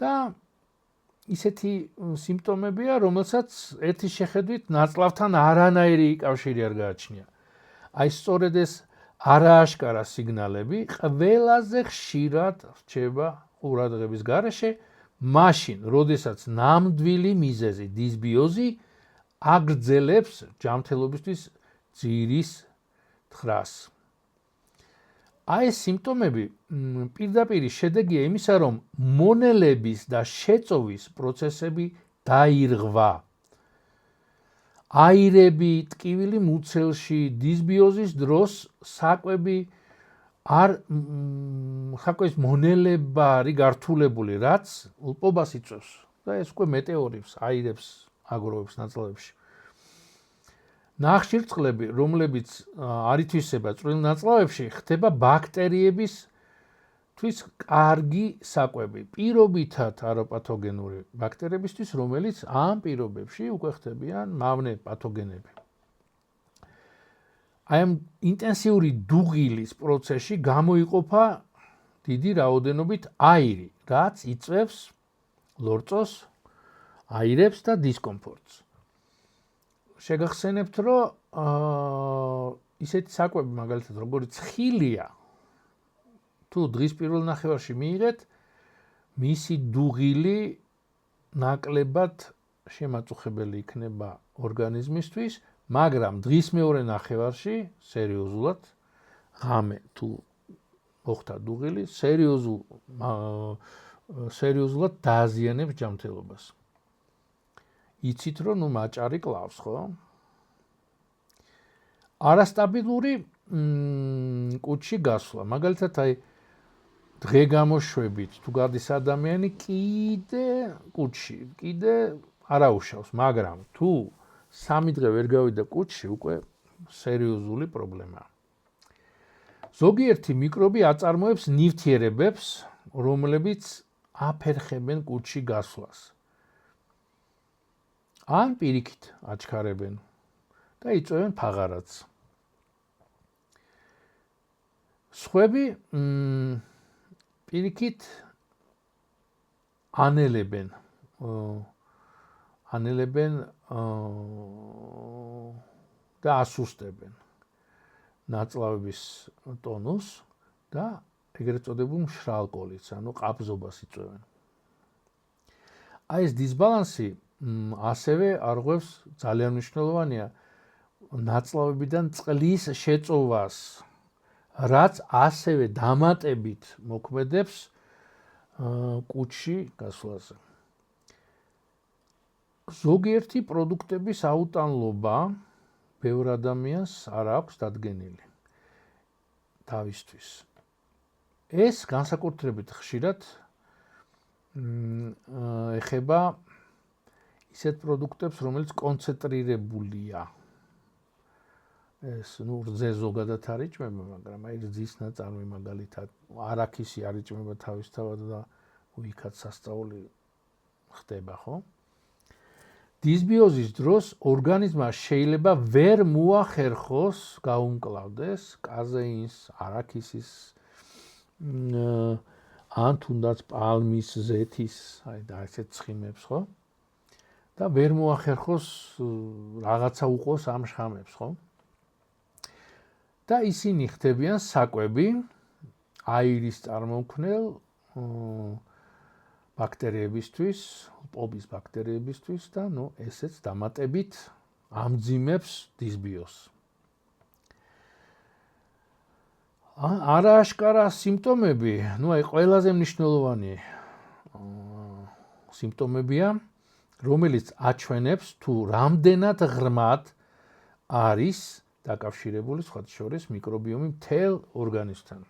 და ისეთი სიმპტომებია, რომელსაც ერთის შეხედვით ნაწლავთან არანაირი კავშირი არ გააჩნია. აი სწორედ ეს არააშკარა სიგნალები ყველაზე ხშირად რჩება ყურადღების გარეშე, მაშინ, როდესაც ნამდვილი მიზეზი, დისბიოზი აგრძელებს ჯანმრთელობისთვის ძირის თხრას. აი ეს სიმპტომები პირდაპირ შედეგია იმისა, რომ მონელების და შეწოვის პროცესები დაირღვა. აირები, ტკივილი მუცელში, დისბიოზის დროს საკვების მონელება არის გართულებული, რაც ლპობას იწვევს და ეს უკვე მეტეორებს, აირებს აგროვებს ნაწლავებში. ნახშირწყლები, რომლებიც არ ითვისება წვრილ ნაწლავებში, ხდება ბაქტერიებისთვის კარგი საკვები, პირობითად არაპათოგენური ბაქტერიებისთვის, რომელიც ამ პირობებში უკვე ხდებიან მავნე პათოგენები. აი ამ ინტენსიური დუღილის პროცესში გამოიყოფა დიდი რაოდენობით აირი, რაც იწვევს ლორწოს, აირებს და დისკომფორტს. შეგახსენებთ, რომ ისეთი საკვები, მაგალითად, როგორც ხილია, თუ დღის პირველ ნახევარში მიიღეთ, მისი დუღილი ნაკლებად შემაწუხებელი იქნება ორგანიზმისთვის, მაგრამ დღის მეორე ნახევარში სერიოზულად ღამე თუ მოხდა დუღილი, სერიოზულად დააზიანებს ჯანმრთელობას. იცით, რომ მაჭარი კლავს, ხო? არასტაბილური კუჭში გასვლა, მაგალითად, აი დღე გამოშვებით, თუ გადის ადამიანი, კიდე კუჭში, კიდე არაუშავს, მაგრამ თუ 3 დღე ვერ გავიდა კუჭში, უკვე სერიოზული პრობლემაა. ზოგიერთი მიკრობი აწარმოებს ნივთიერებებს, რომლებიც აფერხებენ კუჭში გასვლას. ან პირიქით აჩქარებენ და იწვევენ ფაღარათს. სხვები პირიქით ანელებენ და ასუსტებენ ნაწლავების ტონუსს და ეგრეთ წოდებულ მშრალ კოლიც, ანუ ყაბზობას იწვევენ. აი ეს დისბალანსი ასევე არღვევს ძალიან მნიშვნელოვანია ნაწლავებიდან წყლის შეწოვას, რაც ასევე დამატებით მოქმედებს კუჭში გასვლაზე. ზოგიერთი პროდუქტების აუტანლობა ბევრ ადამიანს არ აქვს დადგენილი თავისთვის. ეს განსაკუთრებით ხშირად ეხება ისეთ პროდუქტებს, რომელიც კონცენტრირებულია. ეს რძე ზოგადად არ იჭმება, მაგრამ აი რძის ნაწარმი მაგალითად არაქისი არ იჭმება თავისთავად და უიქად სასწაული ხდება, ხო? დისბიოზის დროს ორგანიზმმა შეიძლება ვერ მოახერხოს გაუმკლავდეს კაზეინს, არაქისის ან თუნდაც პალმის ზეთის, აი და ესეთ ცხიმებს, ხო? და ვერ მოახერხოს რაღაცა უყოს ამ შხამებს, ხო? და ისინი ხდებიან საკვები აირის წარმომქმნელ ბაქტერიებისთვის, ლპობის ბაქტერიებისთვის და ესეც დამატებით ამძიმებს დისბიოზს. არააშკარა სიმპტომები, აი ყველაზე მნიშვნელოვანი სიმპტომებია, რომელიც აჩვენებს თუ რამდენად ღრმად არის დაკავშირებული სხვათა შორის მიკრობიომი მთელ ორგანიზმთან.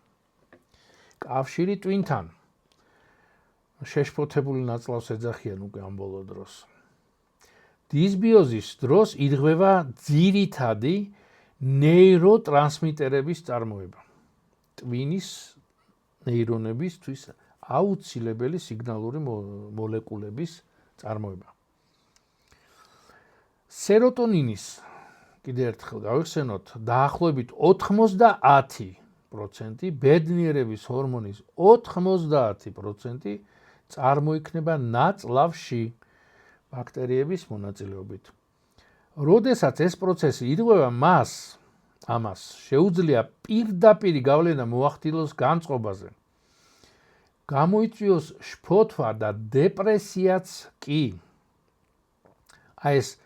კავშირი ტვინთან. შეშფოთებული ნაწლავს ეძახიან უკვე ამ ბოლო დროს. დისბიოზის დროს ირღვევა ძირითადი ნეიროტრანსმიტერების წარმოება. ტვინის ნეირონებისთვის აუცილებელი სიგნალური მოლეკულების წარმოება. სეროტონინის კიდევ ერთხელ გავიხსენოთ, დაახლოებით 90% ბედნიერების ჰორმონის 90% წარმოიქმნება ნაწლავში ბაქტერიების მონაწილეობით. როდესაც ეს პროცესი ირღვევა, ამას შეუძლია პირდაპირი გავლენა მოახდინოს განწყობაზე. გამოიწვიოს შფოთვა და დეპრესიაც კი. ეს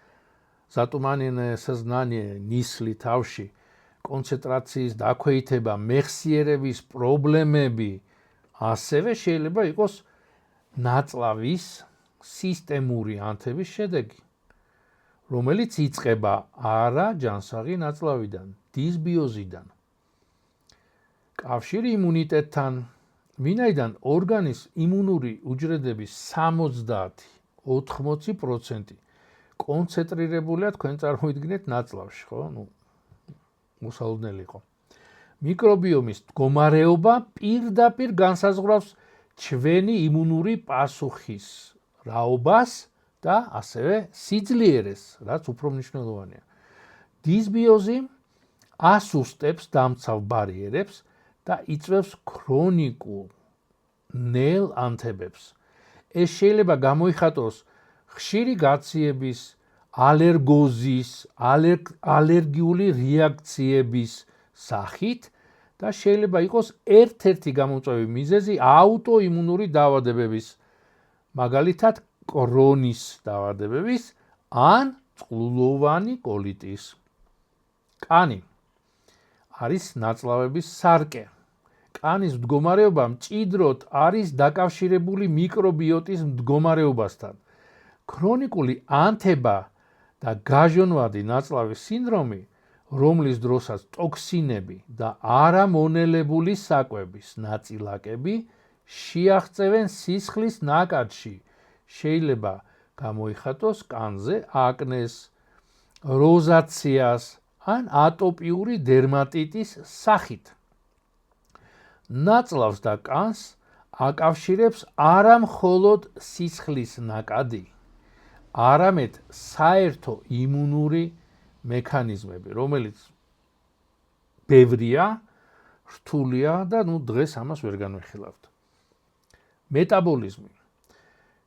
затуманенное сознание, ნისლი თავში, კონცენტრაციის დაქვეითება, მეხსიერების პრობლემები, ასევე შეიძლება იყოს ნაწლავის სისტემური ანთების შედეგი, რომელიც იწყება არა ჯანსაღი ნაწლავიდან, დისბიოზიდან. კავშირი იმუნიტეტთან, ვინაიდან ორგანიზმის იმუნური უჯრედების 70-80% კონცენტრირებულია თქვენ წარმოიდგინეთ ნაწლავში, ხო? მოსალოდნელი იყო. მიკრობიომის მდგომარეობა პირდაპირ განსაზღვრავს ჩვენი იმუნური პასუხის რაობას და ასევე სიძლიერეს, რაც უფრო მნიშვნელოვანია. დისბიოზი ასუსტებს დამცავ ბარიერებს და იწვევს ქრონიკულ ნელ ანთებებს. ეს შეიძლება გამოიხატოს ხშირი გაციების, ალერგოზის, ალერგიული რეაქციების სახით და შეიძლება იყოს ერთ-ერთი გამომწვევი მიზეზი აუტოიმუნური დაავადებების, მაგალითად კრონის დაავადებების ან წყლულოვანი კოლიტის. კანი არის ნაწლავების სარკე. კანის მდგომარეობა მჭიდროდ არის დაკავშირებული მიკრობიოტის მდგომარეობასთან. ქრონიკული ანთება და გაჟონვადი ნაწლავის სინდრომი, რომლის დროსაც ტოქსინები და არამონელებული საკვების ნაწილაკები შეაღწევენ სისხლის ნაკადში, შეიძლება გამოიხატოს კანზე აკნეს, როზაციას ან ატოპიური დერმატიტის სახით. ნაწლავს და კანს აკავშირებს არა მხოლოდ სისხლის ნაკადი, არამედ საერთო იმუნური მექანიზმები, რომელიც ბევრია, რთულია და დღეს ამას ვერ განვიხილავთ. მეტაბოლიზმი.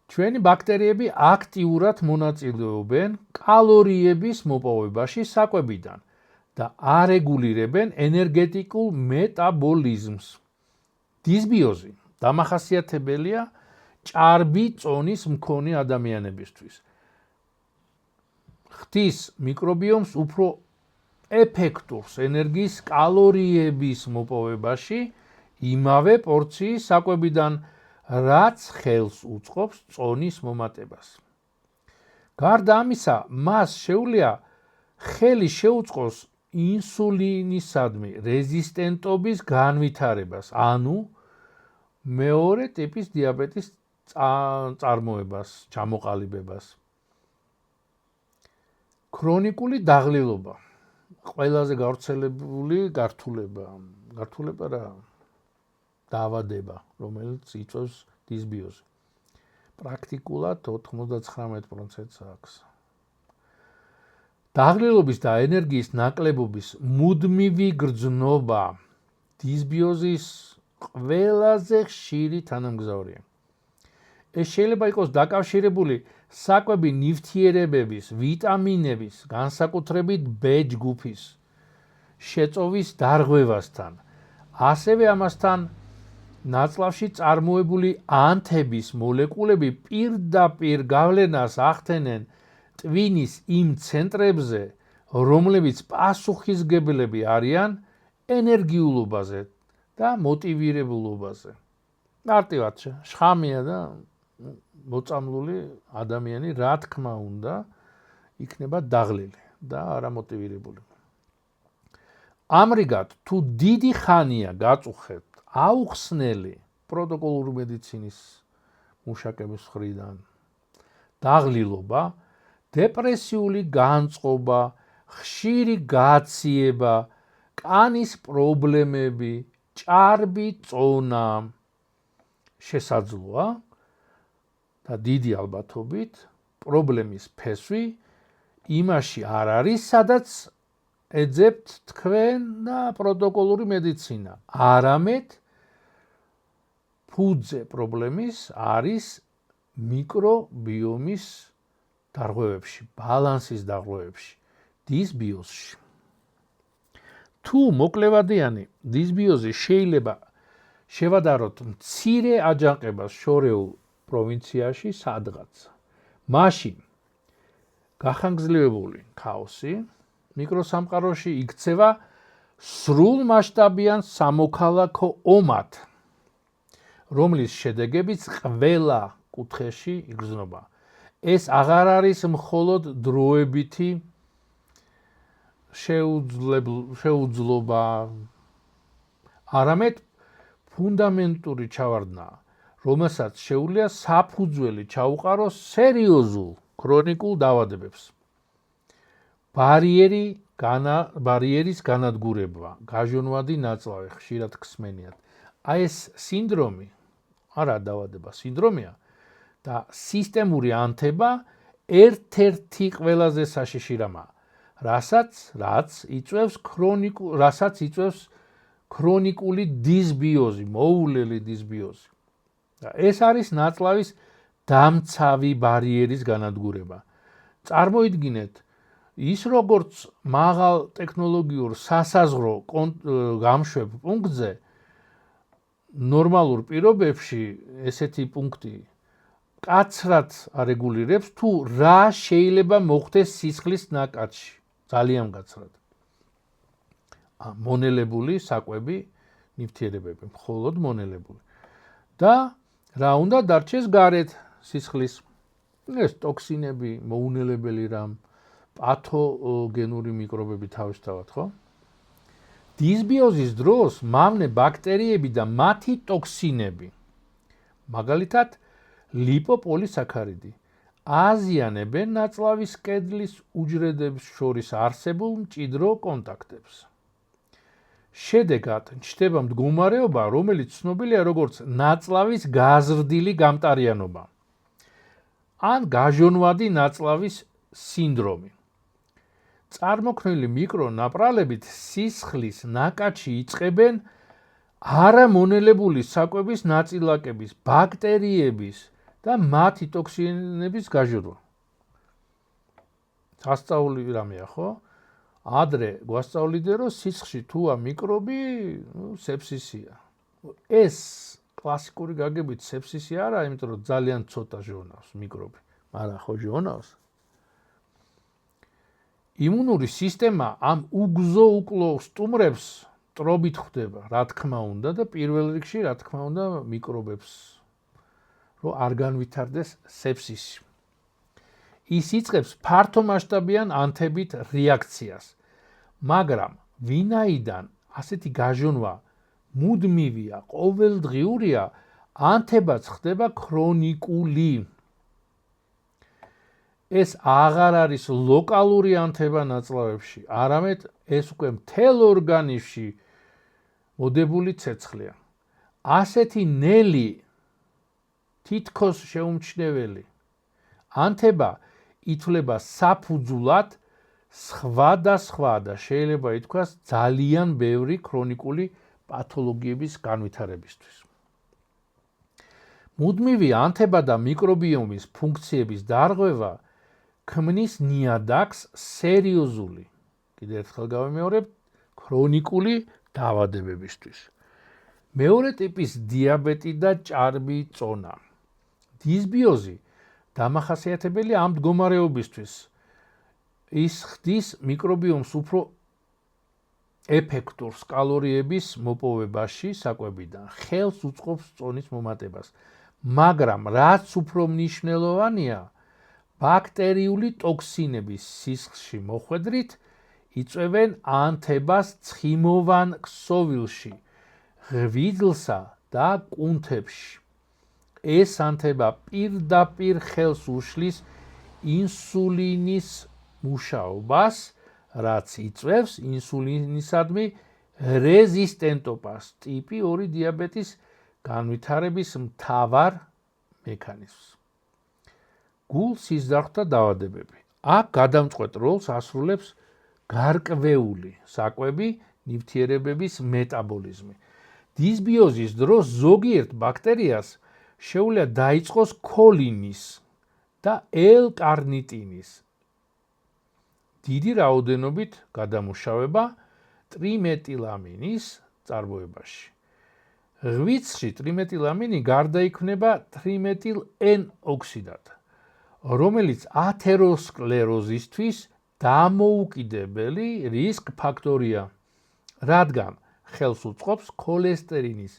ჩვენი ბაქტერიები აქტიურად მონაწილეობენ კალორიების მოპოვებაში საკვებიდან და არეგულირებენ ენერგეტიკულ მეტაბოლიზმს. დისბიოზი დამახასიათებელია ჭარბი წონის მქონე ადამიანებისთვის. ხდის მიკრობიომს უფრო ეფექტურს ენერგიის კალორიების მოპოვებაში იმავე პორციის საკვებიდან, რაც ხელს უწყობს წონის მომატებას. გარდა ამისა, მას შეუძლია ხელი შეუწყოს ინსულინისადმი რეზისტენტობის განვითარებას, ანუ მეორე ტიპის დიაბეტის წარმოებას, ჩამოყალიბებას. ქრონიკული დაღლილობა. ყველაზე გავრცელებული გართულება რა? დაავადება, რომელიც იწვევს დისბიოზს. პრაქტიკულად 99%-ს აქვს. დაღლილობის და ენერგიის ნაკლებობის მუდმივი გრძნობა დისბიოზის ყველაზე ხშირი თანამგზავრია. ეს შეიძლება იყოს დაკავშირებული საკვები ნივთიერებების, ვიტამინების, განსაკუთრებით B ჯგუფის შეწოვის დარღვევასთან. ასევე ამასთან ნაწლავში წარმოებული ანთების მოლეკულები პირდაპირ გავლენას ახდენენ ტვინის იმ ცენტრებზე, რომლებიც პასუხისმგებლები არიან ენერგიულობაზე და მოტივირებულობაზე. მარტივად შხამია და მოწამლული ადამიანი რა თქმა უნდა იქნება დაღლილი და არამოტივირებული. ამრიგად, თუ დიდი ხანია გაწუხებთ აუხსნელი პროტოკოლური მედიცინის მუშაკების მხრიდან დაღლილობა, დეპრესიული განწყობა, ხშირი გაციება, კანის პრობლემები, ჭარბი წონა შესაძლოა და დიდი ალბათობით პრობლემის ფესვი იმაში არ არის, სადაც ეძებთ თქვენ და პროტოკოლური მედიცინა. არამედ ფუძე პრობლემის არის მიკრობიომის დარღვევებში, ბალანსის დარღვევებში, დისბიოზში. თუ მოკლევადიანი დისბიოზი შეიძლება შევადაროთ მცირე აჯანყებას შორეულ პროვინციაში სადღაც. მაშინ გახანგრძლივებული ქაოსი მიკროსამყაროში იქცევა სრულმასშტაბიან სამოქალაქო ომად, რომლის შედეგებიც ყველა კუთხეში იგრძნობა. ეს აღარ არის მხოლოდ დროებითი შეუძლობა, არამედ ფუნდამენტური ჩავარდნა, რომელსაც შეუძლია საფუძველი ჩაუყაროს სერიოზულ ქრონიკულ დაავადებებს. ბარიერის განადგურება, გაჟონვადი ნაწლავი ხშირად ხსმენიათ. აი ეს სინდრომი, არა დაავადება, სინდრომია და სისტემური ანთება ერთ-ერთი ყველაზე საშიში რამაა, რაც იწვევს ქრონიკული დისბიოზი, მოულელი დისბიოზი. ეს არის ნაწლავის დამცავი ბარიერის განადგურება. წარმოიდგინეთ, ის როგორც მაღალ ტექნოლოგიურ სასაზღვრო გამშვებ პუნქტზე, ნორმალურ პირობებში ესეთი პუნქტი კაცრად არეგულირებს, თუ რა შეიძლება მოხდეს სისხლის ნაკადში, ძალიან კაცრად. მონელებული საკვები, ნივთიერებები, მხოლოდ მონელებული. და რა უნდა დარჩეს გარეთ სისხლის? ეს ტოქსინები, მოუნელებელი რამ, პათოგენური მიკრობები თავისთავად, ხო? დისბიოზის დროს მავნე ბაქტერიები და მათი ტოქსინები, მაგალითად, ლიპოპოლისაქარიდი, აზიანებენ ნაწლავის კედლის უჯრედებს შორის არსებულ მჭიდრო კონტაქტებს. შედეგად ჩნდება მდგომარეობა, რომელიც ცნობილია როგორც ნაწლავის გაზრდილი გამტარიანობა ან გაჟონვადი ნაწლავის სინდრომი. წარმოქმნილი მიკრონაპრალებით სისხლის ნაკადში იწყებენ არამონელებული საკვების ნაწილაკების, ბაქტერიების და მათი ტოქსინების გაჟონვა. სასწაული რამეა, ხო? ადრე გვასწავლიდა, რომ სისხლში თუა მიკრობი, სეფსისია. ეს კლასიკური გაგებით სეფსისი არა, იმიტომ რომ ძალიან ცოტა ჟონავს მიკრობი, მაგრამ ხო ჟონავს. იმუნური სისტემა ამ უგზო-უკლო სტუმრებს ტრობით ხვდება, რა თქმა უნდა და პირველ რიგში, რა თქმა უნდა, მიკრობებს, რომ არ განვითარდეს სეფსისი. ის იწყებს ფართომასშტაბიან ანთებით რეაქციას, მაგრამ ვინაიდან ასეთი გაჟონვა მუდმივია, ყოველდღიურია, ანთებაც ხდება ქრონიკული. ეს აღარ არის ლოკალური ანთება ნაწლავებში, არამედ ეს უკვე მთელ ორგანიზმში მოდებული ცეცხლია. ასეთი ნელი, თითქოს შეუმჩნეველი ანთება ითვლება საფუძვლად სხვადასხვა და შეიძლება ითქვას ძალიან ბევრი ქრონიკული პათოლოგიების განვითარებისთვის. მუდმივი ანთება და მიკრობიომის ფუნქციების დარღვევა ქმნის ნიადაგს სერიოზული, კიდევ ერთხელ გავიმეორებ, ქრონიკული დაავადებებისთვის. მეორე ტიპის დიაბეტი და ჭარბი წონა. დისბიოზი დამახასიათებელია ამ მდგომარეობისთვის. ის ხდის მიკრობიომს უფრო ეფექტურს კალორიების მოპოვებაში საკვებიდან, ხელს უწყობს წონის მომატებას. მაგრამ რაც უფრო მნიშვნელოვანია, ბაქტერიული ტოქსინების სისხლში მოხვედრით იწვევენ ანთებას ცხიმოვან ქსოვილში, ღვიძლსა და კუნთებში. ეს ანთება პირდაპირ ხელს უშლის ინსულინის მუშაობას, რაც იწვევს ინსულინისადმი რეზისტენტობას, ტიპი 2 დიაბეტის განვითარების მთავარ მექანიზმს. გულ-სისხლძარღვთა დაავადებები. აქ გადამწყვეტ როლს ასრულებს გარკვეული საკვები ნივთიერებების მეტაბოლიზმი. დისბიოზის დროს ზოგიერთ ბაქტერიას შეუძლია დაიწყოს ქოლინის და L-კარნიტინის დიდი რაოდენობით გადამუშავება ტრიმეტილამინის წარმოებაში. ღვიძლში ტრიმეტილამინი გარდაიქმნება ტრიმეტილ-N-ოქსიდად, რომელიც ათეროსკლეროზისთვის დამოუკიდებელი რისკ ფაქტორია, რადგან ხელს უწყობს ქოლესტერინის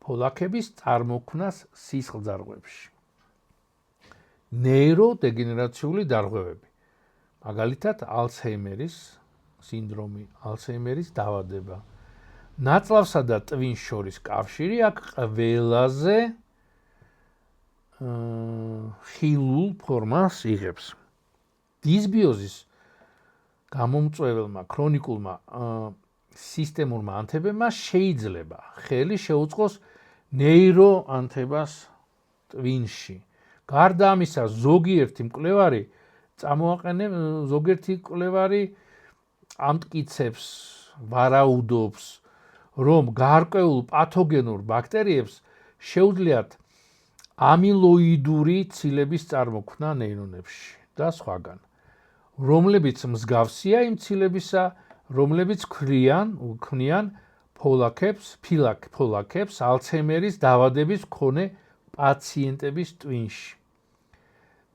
ფოლაქების წარმოქმნას სისხლძარღვებში. ნეიროდეგენერაციული დარღვევები, მაგალითად ალცჰეიმერის სინდრომი, ალცჰეიმერის დაავადება. ნაწლავსა და ტვინს შორის კავშირი აქ ყველაზე ხილულ ფორმას იღებს. დისბიოზის გამომწვეველმა ქრონიკულმა სისტემურმა ანთებებმა შეიძლება ხელი შეუწყოს ნეიროანთებას ტვინში. გარდა ამისა, ზოგიერთი მკვლევარი ამტკიცებს, ვარაუდობს, რომ გარკვეულ პათოგენურ ბაქტერიებს შეუძლიათ ამილოიდური ცილების წარმოქმნა ნეირონებში და სხვაგან, რომლებიც მსგავსია იმ ცილებისა, რომლებიც ქმნიან ფოლაქებს ალცჰეიმერის დაავადების მქონე პაციენტების ტვინში.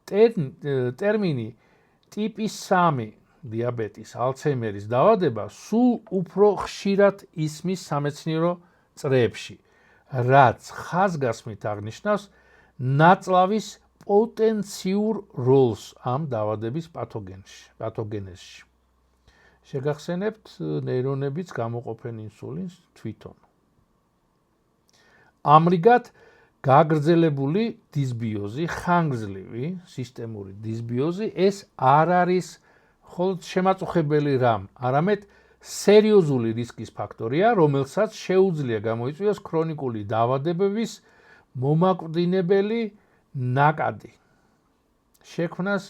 ტერმინი ტიპი 3 დიაბეტის ალცჰეიმერის დაავადება სულ უფრო ხშირად ისმის სამეცნიერო წრეებში, რაც ხაზგასმით აღნიშნავს ნაწლავის პოტენციურ როლს ამ დაავადების პათოგენეზში. შეგახსენებთ, ნეირონებიც გამოყოფენ ინსულინს თვითონ. ამრიგად, გაგრძელებული დისბიოზი, ხანგრძლივი სისტემური დისბიოზი ეს არ არის მხოლოდ შემაწუხებელი რამ, არამედ სერიოზული რისკის ფაქტორია, რომელსაც შეუძლია გამოიწვიოს ქრონიკული დაავადებების მომაკვდინებელი ნაკადი. შექმნას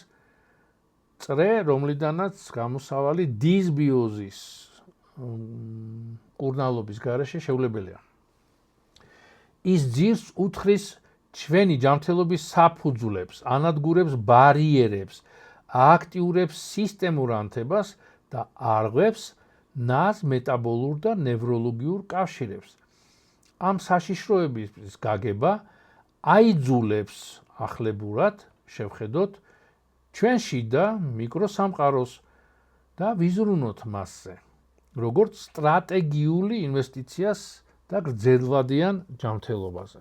წრე, რომლიდანაც გამოსავალი დისბიოზის მკურნალობის გარეშე შეუძლებელია. ის ძირს უთხრის ჩვენი ჯანმრთელობის საფუძვლებს, ანადგურებს ბარიერებს, აქტიურებს სისტემურ ანთებას და არღვევს ნაზ მეტაბოლურ და ნევროლოგიურ კავშირებს. ამ საშიშროების გაგება აიძულებს ახლებურად შევხედოთ ჩვენში და მიკროსამყაროს და ვიზრუნოთ მასზე, როგორც სტრატეგიული ინვესტიციას და გრძელვადიან ჯანმრთელობაზე.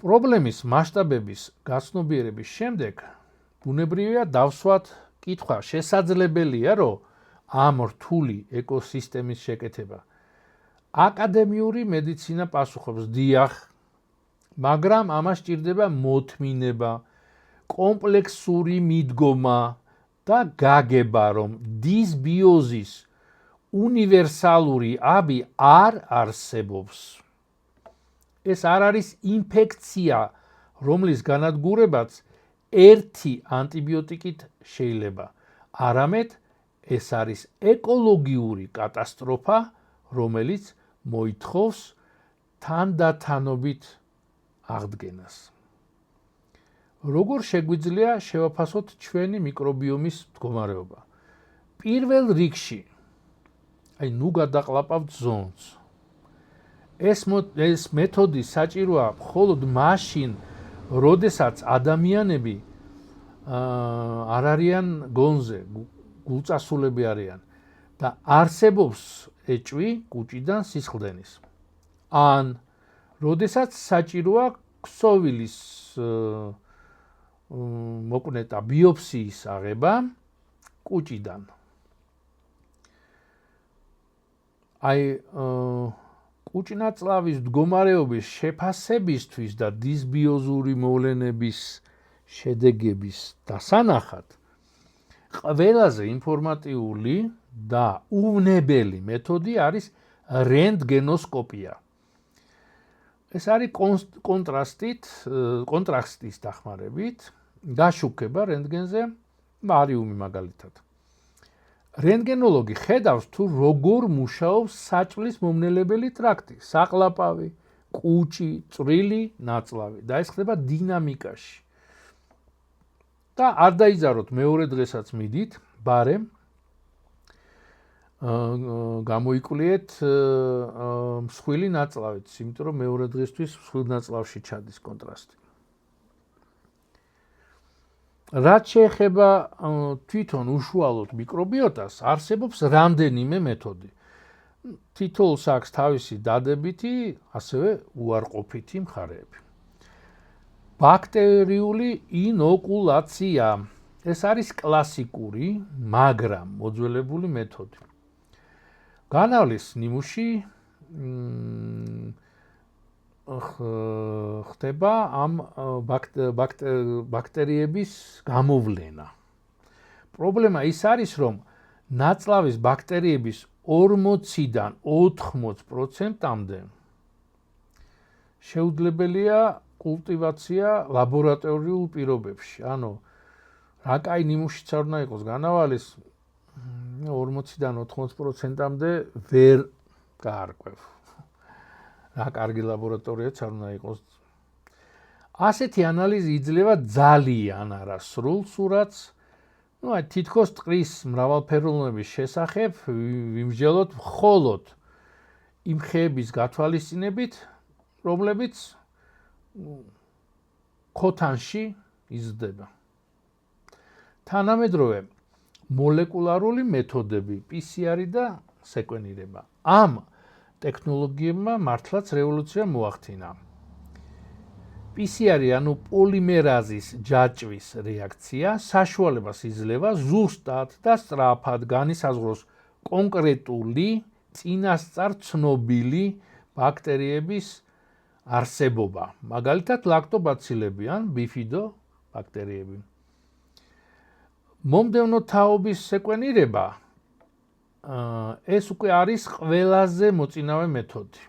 პრობლემის მასშტაბების გაცნობიერების შემდეგ ბუნებრივია დავსვათ კითხვა, შესაძლებელია, რომ ამ რთული ეკოსისტემის შეკეთება. აკადემიური მედიცინა პასუხობს, დიახ, მაგრამ ამას სჭირდება მოთმინება, კომპლექსური მიდგომა და გაგება, რომ დისბიოზის უნივერსალური აბი არ არსებობს. ეს არ არის ინფექცია, რომლის განადგურებაც ერთი ანტიბიოტიკით შეიძლება, არამედ ეს არის ეკოლოგიური კატასტროფა, რომელიც მოითხოვს თანდათანობით აღდგენას. როგორ შეგვიძლია შევაფასოთ ჩვენი მიკრობიომის მდგომარეობა? პირველ რიგში, ნუ გადაყლაპავთ ზონს. ეს მეთოდი საჭიროა მხოლოდ მაშინ, როდესაც ადამიანები არ არიან გონზე, გულწასულები არიან. და არსებობს ეჭვი კუჭიდან სისხლდენის. ან როდესაც საჭიროა ქსოვილის მოკვნეტა ბიოფსიის აღება კუჭიდან. აი კუჭნაწლავის მდგომარეობის შეფასებისთვის და დისბიოზური მოვლენების შედეგების დასანახად ყველაზე ინფორმატიული და უვნებელი მეთოდი არის რენტგენოსკოპია. ეს არის კონტრასტის დახმარებით გაშუქება რენტგენზე ბარიუმი მაგალითად. რენტგენოლოგი ხედავს თუ როგორ მუშაობს საჭმლის მომნელებელი ტრაქტი, საყლაპავი, კუჭი, წვრილი ნაწლავი და ეს ხდება დინამიკაში. და არ დაიზაროთ მეორე დღესაც მიდით, ბარემ გამოიკვლიეთ მსხვილი ნაწლავით, იმიტომ რომ მეორე დღესთვის მსხვილ ნაწლავში ჩადის კონტრასტი. რაც შეეხება თვითონ უშუალოდ მიკრობიოტას, არსებობს რამდენიმე მეთოდი. თითოეულს აქვს თავისი დადებითი, ასევე უარყოფითი მხარეები. ბაქტერიული ინოკულაცია. ეს არის კლასიკური, მაგრამ მოძველებული მეთოდი. განავლის ნიმუში ხდება ამ ბაქტერიების გამოვლენა. პრობლემა ის არის, რომ ნაწლავის ბაქტერიების 40-დან 80%-მდე შეუძლებელია კულტივაცია ლაბორატორიულ პირობებში. ანუ რაკაი ნიმუშიც არ უნდა იყოს განავალის 40-დან 80%-მდე ვერ გაარკვევ. რა კარგი ლაბორატორიაც არ უნდა იყოს. ასეთი ანალიზი იძლევა ძალიან არასრულ სურათს. თითქოს ტყის მრავალფეროვნების შესახებ ვიმსჯელოთ მხოლოდ იმ ხეების გათვალისწინებით, რომლებიც ქოთანში იზრდება. თანამედროვე მოლეკულარული მეთოდები, PCR და სეკვენირება. ამ ტექნოლოგიებმა მართლაც რევოლუცია მოახდინა. PCR, ანუ პოლიმერაზის ჯაჭვის რეაქცია საშუალებას იძლევა ზუსტად და სწრაფად განისაზღვროს კონკრეტული წინასწარ ცნობილი ბაქტერიების არსებობა, მაგალითად ლაქტობაცილები ან ბიფიდობაქტერიები. მომდევნო თაობის სეკვენირება ეს უკვე არის ყველაზე მოწინავე მეთოდი.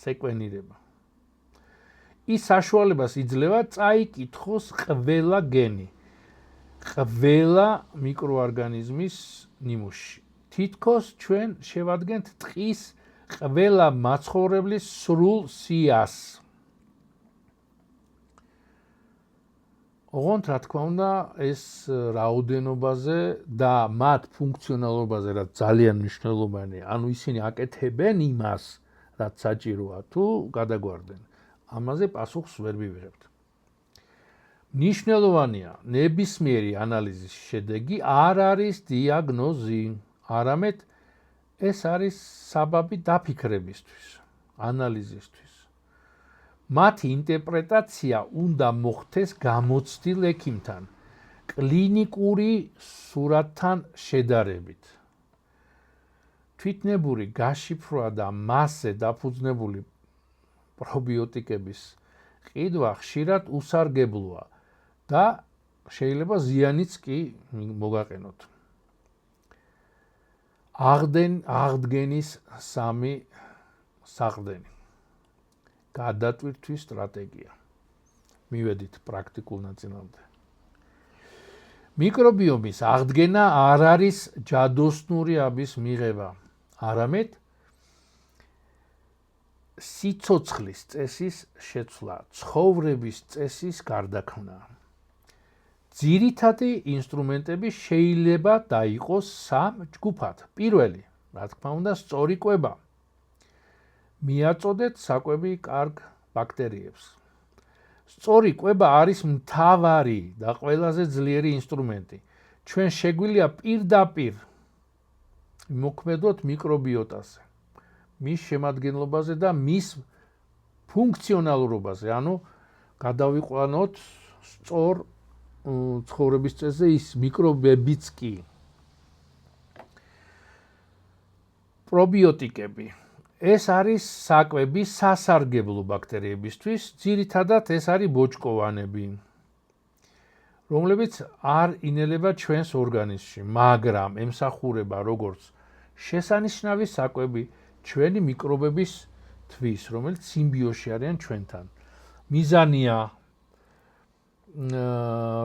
სეკვენირება. ის საშუალებას იძლევა წაიკითხოს ყველა გენი, ყველა მიკროორგანიზმის ნიმუში. თითქოს ჩვენ შევადგენთ ტყის ყველა მაცხოვრებლის სრულ სიას. ოღონდ რა თქმა უნდა, ეს რაოდენობაზე და მათ ფუნქციონალობაზე, რაც ძალიან მნიშვნელოვანია, ანუ ისინი აკეთებენ იმას, რაც საჭიროა თუ გადაგვარდნენ. ამაზე პასუხს ვერ მივიღებთ. მნიშვნელოვანია, ნებისმიერი ანალიზის შედეგი არ არის დიაგნოზი, არამედ ეს არის საბაბი დაფიქრებისთვის, ანალიზისთვის. მათი ინტერპრეტაცია უნდა მოხდეს გამოცდილ ექიმთან, კლინიკური სურათთან შედარებით. თვითნებური გაშიფრვა და მასზე დაფუძნებული პრობიოტიკების ყიდვა ხშირად უსარგებლოა და შეიძლება ზიანიც კი მოგაყენოთ. აღდგენის სამი საყრდენი. გადატვირთვის სტრატეგია. მივედით პრაქტიკულ ნაწილამდე. მიკრობიომის აღდგენა არ არის ჯადოსნური აბის მიღება, არამედ სიცოცხლის წესის შეცვლა, ცხოვრების წესის გარდაქმნა. ძირითადი ინსტრუმენტები შეიძლება დაიყოს სამ ჯგუფად. პირველი, რა თქმა უნდა, სწორი კვება. მიაწოდეთ საკვები კარგ ბაქტერიებს. სწორი კვება არის მთავარი და ყველაზე ძლიერი ინსტრუმენტი. ჩვენ შეგვიძლია პირდაპირ მოქმედოთ მიკრობიოტაზე, მის შემადგენლობაზე და მის ფუნქციონალურობაზე, ანუ გადავიყვანოთ სწორ ცხოვრების წესზე ის მიკრობებიც კი. პრობიოტიკები. ეს არის საკვები სასარგებლო ბაქტერიებისთვის, ძირითადად ეს არის ბოჭკოვანები, რომლებიც არ ინელება ჩვენს ორგანიზმში, მაგრამ ემსახურება როგორც შესანიშნავი საკვები ჩვენი მიკრობებისთვის, რომელიც სიმბიოზში არიან ჩვენთან. მიზანია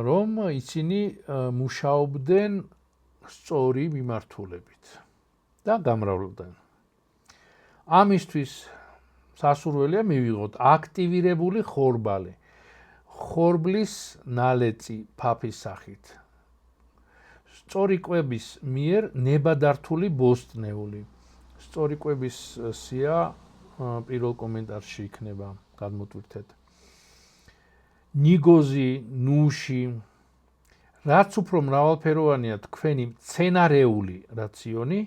რომ ისინი მუშაობდნენ სწორი მიმართულებით და გამრავლდნენ. ამისთვის სასურველია მივიღოთ აქტივირებული ხორბალი, ხორბლის ნალეწი ფაფის სახით. სწორი კვების მიერ ნებადართული ბოსტნეული. სწორი კვების სია პირველ კომენტარში იქნება, გადმოტვირთეთ. ნიგოზი, ნუში, რაც უფრო მრავალფეროვანია თქვენი მცენარეული რაციონი,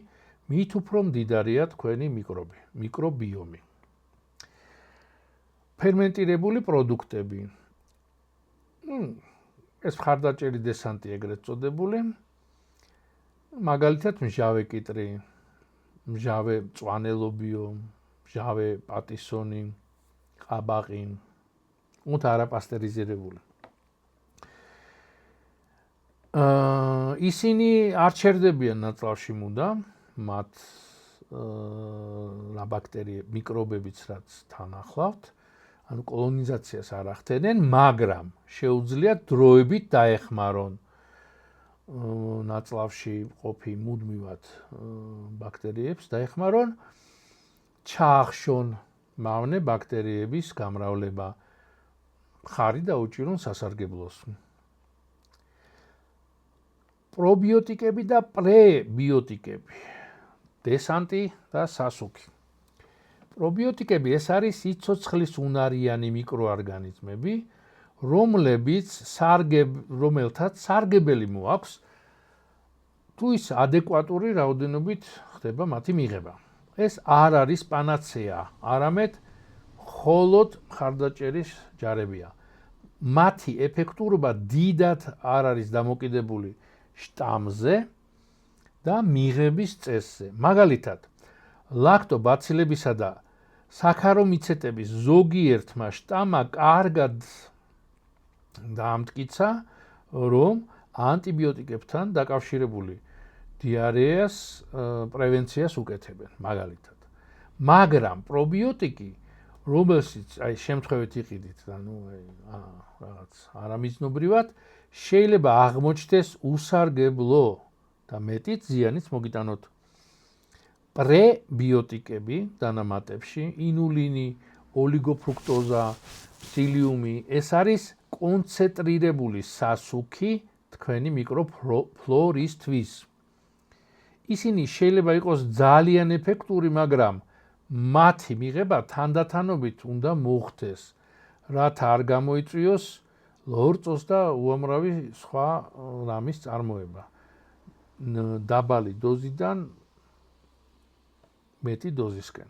მით უფრო მდიდარია თქვენი მიკრობიომი. ფერმენტირებული პროდუქტები. ეს მხარდაჭერი დესანტი ეგრეთ წოდებული. მაგალითად მჟავე კიტრი, მჟავე მწვანელობიო, მჟავე პატისონი, ყაბაყი, უნდა არაპასტერიზირებული. ისინი არ ჩერდებიან ნაწლავში მუდამ, მათ მიკრობებიც რაც თან ახლავთ, ანუ კოლონიზაციას არ ახდენენ, მაგრამ შეუძლიათ დროებით დაეხმარონ ნაწლავში ყოფი მუდმივად ბაქტერიებს დაეხმარონ, ჩაახშონ მავნე ბაქტერიების გამრავლება, ხარი დაუჭირონ სასარგებლოს. პრობიოტიკები და პრებიოტიკები, დესანტი და სასუქი. პრობიოტიკები ეს არის სიცოცხლის უნარიანი მიკროორგანიზმები, რომელთაც სარგებელი მოაქვს, თუ ის ადეკვატური რაოდენობით ხდება მათი მიღება. ეს არ არის პანაცეა, არამედ მხოლოდ მხარდაჭერის ჯარებია. მათი ეფექტურობა დიდად არ არის დამოკიდებული შტამზე და მიღების წესზე. მაგალითად, ლაქტობაცილებისა და საქარომიცეტების ზოგიერთმა შტამმა კარგად დაამტკიცა, რომ ანტიბიოტიკებთან დაკავშირებული დიარეას პრევენციას უკეთებენ, მაგალითად. მაგრამ პრობიოტიკი, რომელშიც აი შემთხვევით იყიდით და რაღაც არამიზნობრივად, შეიძლება აღმოჩნდეს უსარგებლო და მეტიც ზიანიც მოგიტანოთ. პრებიოტიკები დანამატებში, ინულინი, ოლიგოფრუქტოზა, ფსილიუმი, ეს არის კონცენტრირებული სასუქი თქვენი მიკროფლორისთვის. ისინი შეიძლება იყოს ძალიან ეფექტური, მაგრამ მათი მიღება თანდათანობით უნდა მოხდეს, რათა არ გამოიწვიოს ლორწოს და უამრავი სხვა რამის წარმოება. დაბალი დოზიდან მეტი დოზისკენ.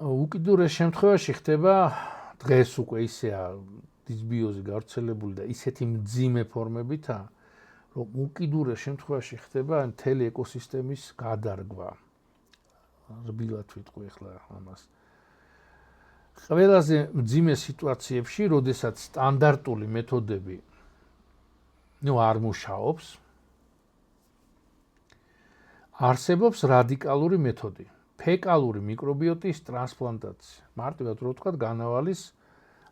უკიდურეს შემთხვევაში ხდება დღეს უკვე ისეა დისბიოზი გავრცელებული და ისეთი მძიმე ფორმებითა, რომ უკიდურეს შემთხვევაში ხდება მთელი ეკოსისტემის გადარგვა. რბილად ვიტყვი ახლა ამას. ყველაზე მძიმე სიტუაციებში, როდესაც სტანდარტული მეთოდები არ მუშაობს, არსებობს რადიკალური მეთოდი, ფეკალური მიკრობიოტის ტრანსპლანტაცია. მარტივად რო ვთქვათ, განავალის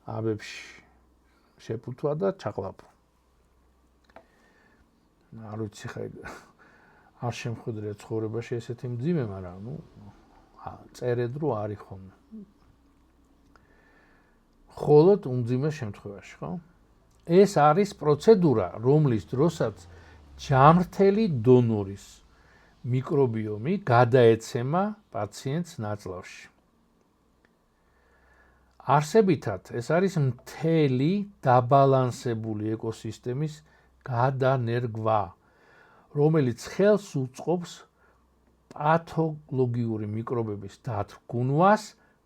აბებში შეფუთვა და ჩაყლაპვა. არ ვიცი ხა არ შემხვედრია ცხოვრებაში ესეთი მძიმე, მაგრამ წერედ რო არის ხოლმე. მხოლოდ უმძიმე შემთხვევაში, ხო? ეს არის პროცედურა, რომლის დროსაც ჯამრთელი დონორის მიკრობიომი გადაეცემა პაციენტს ნაწლავში. არსებითად, ეს არის მთელი დაბალანსებული ეკოსისტემის გადანერგვა. რომელიც ხელს უწყობს პათოლოგიური მიკრობების დათრგუნვას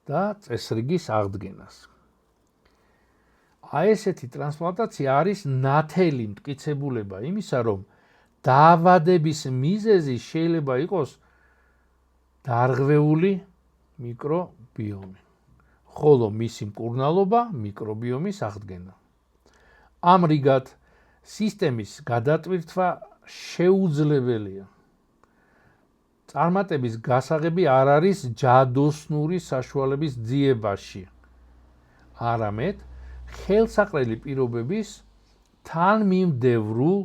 და წესრიგის აღდგენას. აი ესეთი ტრანსპლანტაცია არის ნათელი მტკიცებულება იმისა, რომ დაავადების მიზეზი შეიძლება იყოს დარღვეული მიკრობიომი, ხოლო მისი მკურნალობა მიკრობიომის აღდგენა. ამრიგად, სისტემის გადატვირთვა შეუძლებელია. წარმატების გასაღები არ არის ჯადოსნური საშუალების ძიებაში, არამედ ხელსაყრელი პირობების თანმიმდევრულ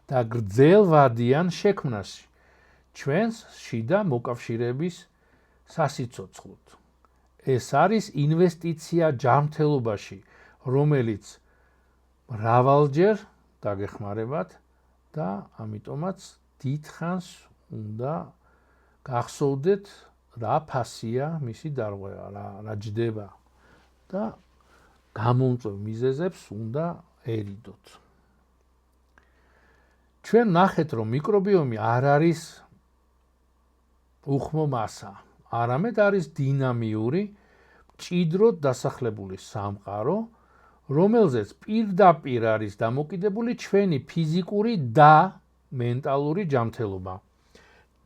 და გრძელვადიან შექმნაში, ჩვენს შიდა მოკავშირეების სასიცოცხლოდ. ეს არის ინვესტიცია ჯანმრთელობაში, რომელიც მრავალჯერ დაგეხმარებათ და ამიტომაც დიდხანს უნდა გახსოვდეთ, რა ფასია მისი დარღვევა, რა ჯდება და გამომწვევ მიზეზებს უნდა ერიდოთ. ჩვენ ნახეთ, რომ მიკრობიომი არ არის უხმო მასა, არამედ არის დინამიური, მჭიდროდ დასახლებული სამყარო, რომელზეც პირდაპირ არის დამოკიდებული ჩვენი ფიზიკური და მენტალური ჯანმრთელობა.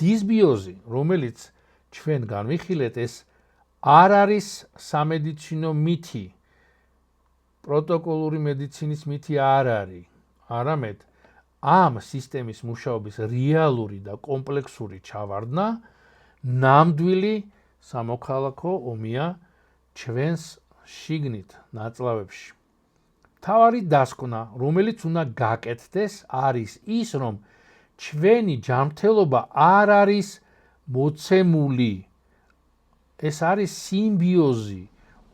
დისბიოზი, რომელიც ჩვენ განვიხილეთ, ეს არ არის სამედიცინო მითი, პროტოკოლური მედიცინის მითი არ არის, არამედ ამ სისტემის მუშაობის რეალური და კომპლექსური ჩავარდნა ნამდვილი სამოქალაქო ომია ჩვენს შიგნით ნაწლავებში. მთავარი დასკვნა, რომელიც უნდა გაკეთდეს, არის ის, რომ ჩვენი ჯანმრთელობა არ არის მოცემული. ეს არის სიმბიოზი,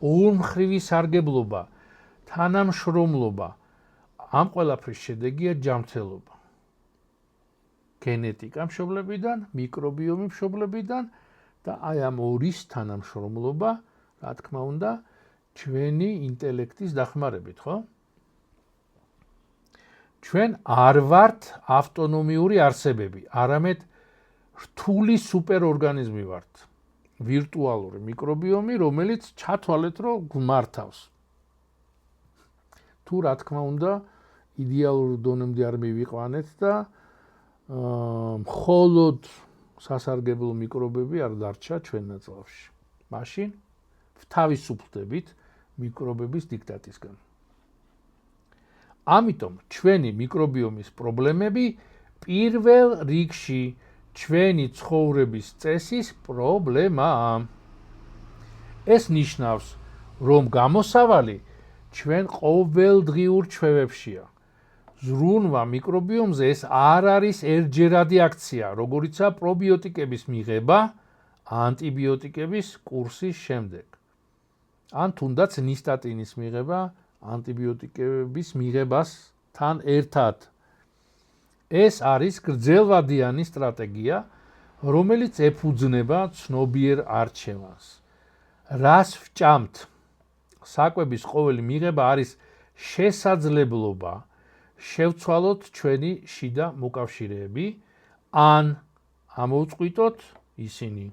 ორმხრივი სარგებლობა, თანამშრომლობა. ამ ყველაფრის შედეგია ჯანმრთელობა. გენეტიკა მშობლებიდან, მიკრობიომი მშობლებიდან და აი ამ ორის თანამშრომლობა, რა თქმა უნდა, ჩვენი ინტელექტის დახმარებით, ხო? ჩვენ არ ვართ ავტონომიური არსებები, არამედ რთული სუპერორგანიზმი ვართ. ვირტუალური მიკრობიომი, რომელიც ჩათვალეთ, რომ გმართავს. თუ რა თქმა უნდა, იდეალურ დონემდე არ მივიყვანეთ და მხოლოდ სასარგებლო მიკრობები არ დარჩა ჩვენ ნაწლავში. მაშინ ვთავისუფლდებით მიკრობების დიქტატისგან. ამიტომ ჩვენი მიკრობიომის პრობლემები პირველ რიგში ჩვენი ცხოვრების წესის პრობლემაა. ეს ნიშნავს, რომ გამოსავალი ჩვენ ყოველდღიურ ჩვევებშია. ზრუნვა მიკრობიომზე ეს არ არის ერთჯერადი აქცია, როგორიცაა პრობიოტიკების მიღება ანტიბიოტიკების კურსის შემდეგ. ან თუნდაც ნისტატინის მიღება ანტიბიოტიკების მიღებასთან ერთად. ეს არის გრძელვადიანი სტრატეგია, რომელიც ეფუძნება ცნობიერ არჩევანს. რას ვჭამთ? საკვების ყოველი მიღება არის შესაძლებლობა შევცვალოთ ჩვენი შიდა მოკავშირეები, ან ამოვწყვიტოთ ისინი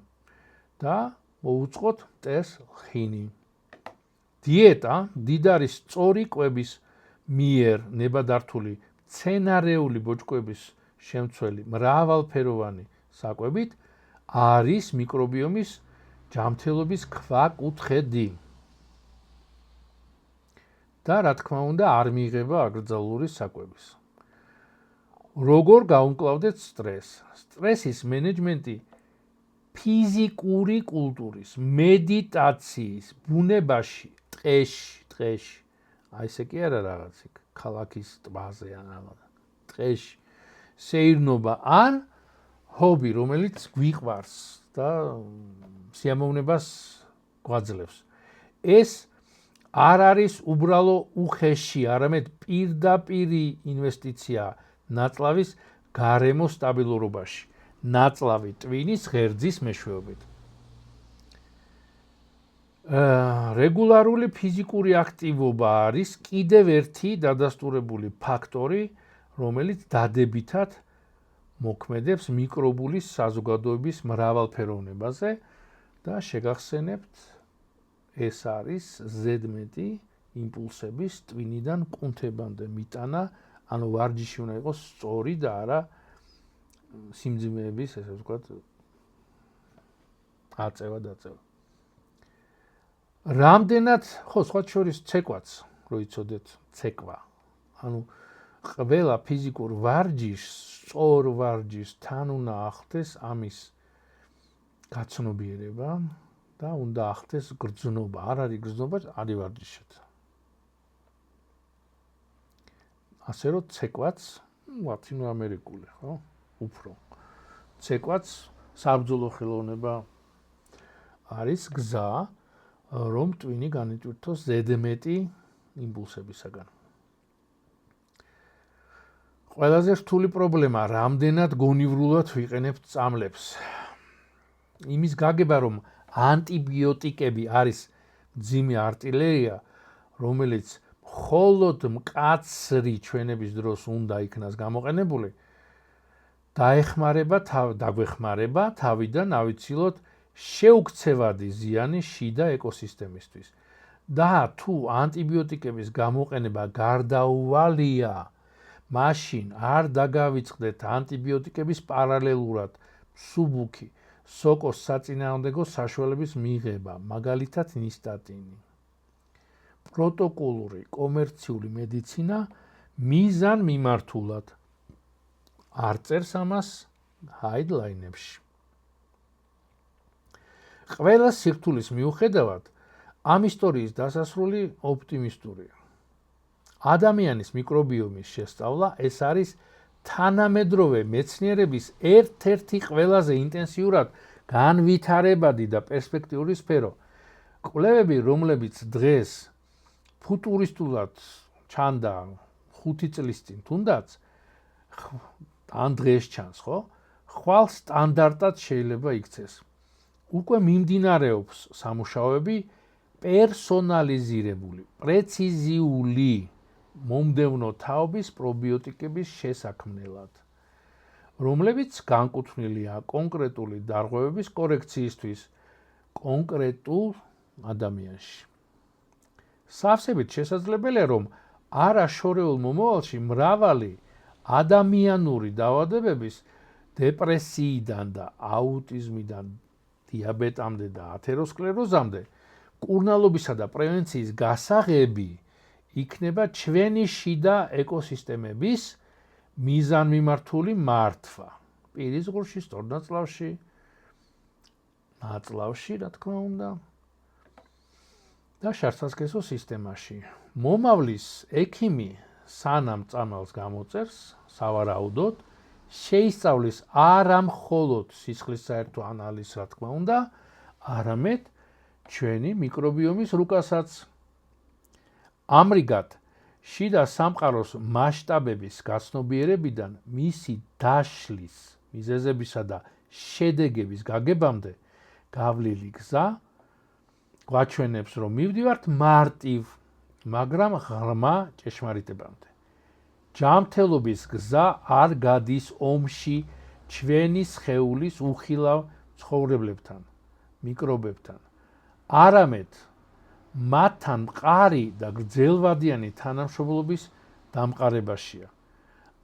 და მოუწყოთ მტერს ხინი. დიეტა მდიდარი სწორი კვების მიერ ნებადართული მცენარეული ბოჭკოების შემცველი მრავალფეროვანი საკვებით არის მიკრობიომის ჯანმრთელობის ქვაკუთხედი. და რა თქმა უნდა, არ მიიღება აკრძალული საკვების. როგორ გავუმკლავდეთ სტრესს? სტრესის მენეჯმენტი ფიზიკური კულტურის, მედიტაციის, ბუნებაში, ტყეში, აი ესე კი არა რაღაც იქ, ქალაქის ტბაზე ან რაღაც, ტყეში, სეირნობა ან ჰობი, რომელიც გვიყვარს და სიამოვნებას გვაძლევს. ეს არ არის უბრალო უხეში, არამედ პირდაპირი ინვესტიცია ნაწლავის გარემო სტაბილურობაში, ნაწლავი ტვინის ღერძის მეშვეობით. რეგულარული ფიზიკური აქტივობა არის კიდევ ერთი დადასტურებული ფაქტორი, რომელიც დადებითად მოქმედებს მიკრობულის საზოგადოების მრავალფეროვნებაზე და შეგახსენებთ ეს არის ზედმეტი იმპულსების ტვინიდან კუნთებამდე მიტანა, ანუ ვარჯიში უნდა იყოს სწორი და არა სიმძიმეების, ესე ვთქვათ, აწევა-დაწევა. რამდენად, ხო, სხვა შორის ცეკვაც, რო იცოდეთ, ცეკვა. ანუ ყველა ფიზიკურ ვარჯიშს, სწორ ვარჯიშს თან უნდა ახდეს ამის გაცნობიერება და უნდა ახდეს გრძნობა. არ არის გრძნობა, არის ვარჯიშად. ასე რომ ცეკვაც, ლათინო ამერიკული, ხო? უფრო. ცეკვაც საბრძოლო ხელოვნება არის გზა, რომ ტვინი განიტვირთოს ზედმეტი იმპულსებისაგან. ყველაზე რთული პრობლემა, რამდენად გონივრულად ვიყენებთ წამლებს. იმის გაგება, რომ ანტიბიოტიკები არის მძიმე არტილერია, რომელიც მხოლოდ მკაცრი ჩვენების დროს უნდა იქნას გამოყენებული, დაგვეხმარება თავიდან ავიცილოთ შეუქცევადი ზიანი შიდა ეკოსისტემისთვის. და თუ ანტიბიოტიკების გამოყენება გარდაუვალია, მაშინ არ დაგავიწყდეთ ანტიბიოტიკების პარალელურად მსუბუქი სოკოს საწინააღმდეგო საშუალების მიღება, მაგალითად ნისტატინი. პროტოკოლური კომერციული მედიცინა მიზან მიმართულად არ წერს ამას ჰაიდლაინებში. ყველა სირთულის მიუხედავად, ამ ისტორიის დასასრული ოპტიმისტურია. ადამიანის მიკრობიომის შესწავლა ეს არის თანამედროვე მეცნიერების ერთ-ერთი ყველაზე ინტენსიურად განვითარებადი და პერსპექტიული სფერო. კვლევები, რომლებიც დღეს ფუტურისტულად ჩანდა 5 წლის წინ თუნდაც, ან დღეს ჩანს, ხო? ხვალ სტანდარტად შეიძლება იქცეს. უკვე მიმდინარეობს სამუშაოები პერსონალიზირებული, პრეციზიული მომდევნო თაობის პრობიოტიკების შესაქმნელად, რომლებიც განკუთვნილია კონკრეტული დარღვევების კორექციისთვის კონკრეტულ ადამიანში. სავსებით შესაძლებელია, რომ არაშორეულ მომავალში მრავალი ადამიანური დაავადებების დეპრესიიდან და აუტიზმიდან დიაბეტამდე და ათეროსკლეროზამდე კურნალობისა და პრევენციის გასაღები იქნება ჩვენი შიდა ეკოსისტემების მიზანმიმართული მართვა. პირის ზღურში, სწორნაწლავში, ნაწლავში, რა თქმა უნდა, და შარსასქესო სისტემაში. მომავლის ექიმი სანამ წამალს გამოწერს, სავარაუდოდ, შეისწავლის არა მხოლოდ სისხლის საერთო ანალიზს, რა თქმა უნდა, არამედ ჩვენი მიკრობიომის რუკასაც. ამრიგად, შიდა სამყაროს მასშტაბების გაცნობიერებიდან მისი დაშლის, მიზეზებისა და შედეგების გაგებამდე გავლილი გზა გვაჩვენებს, რომ მივდივართ მარტივ, მაგრამ ღრმა ჭეშმარიტებამდე. ჯანმრთელობის გზა არ გადის ომში ჩვენი სხეულის უხილავ ცხოვრებლებთან, მიკრობებთან, არამედ მათთან მყარი და გრძელვადიანი თანამშრომლობის დამყარებაშია.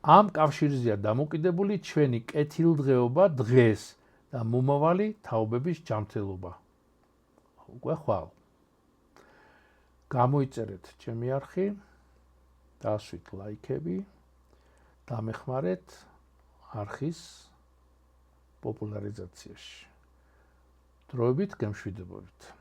ამ კავშირზეა დამოკიდებული ჩვენი კეთილდღეობა დღეს და მომავალი თაობების ჯანმრთელობა. უკვე ხვალ. გამოიწერეთ ჩემი არხი, დასვით ლაიქები, დამეხმარეთ არხის პოპულარიზაციაში. დროებით გემშვიდობებით.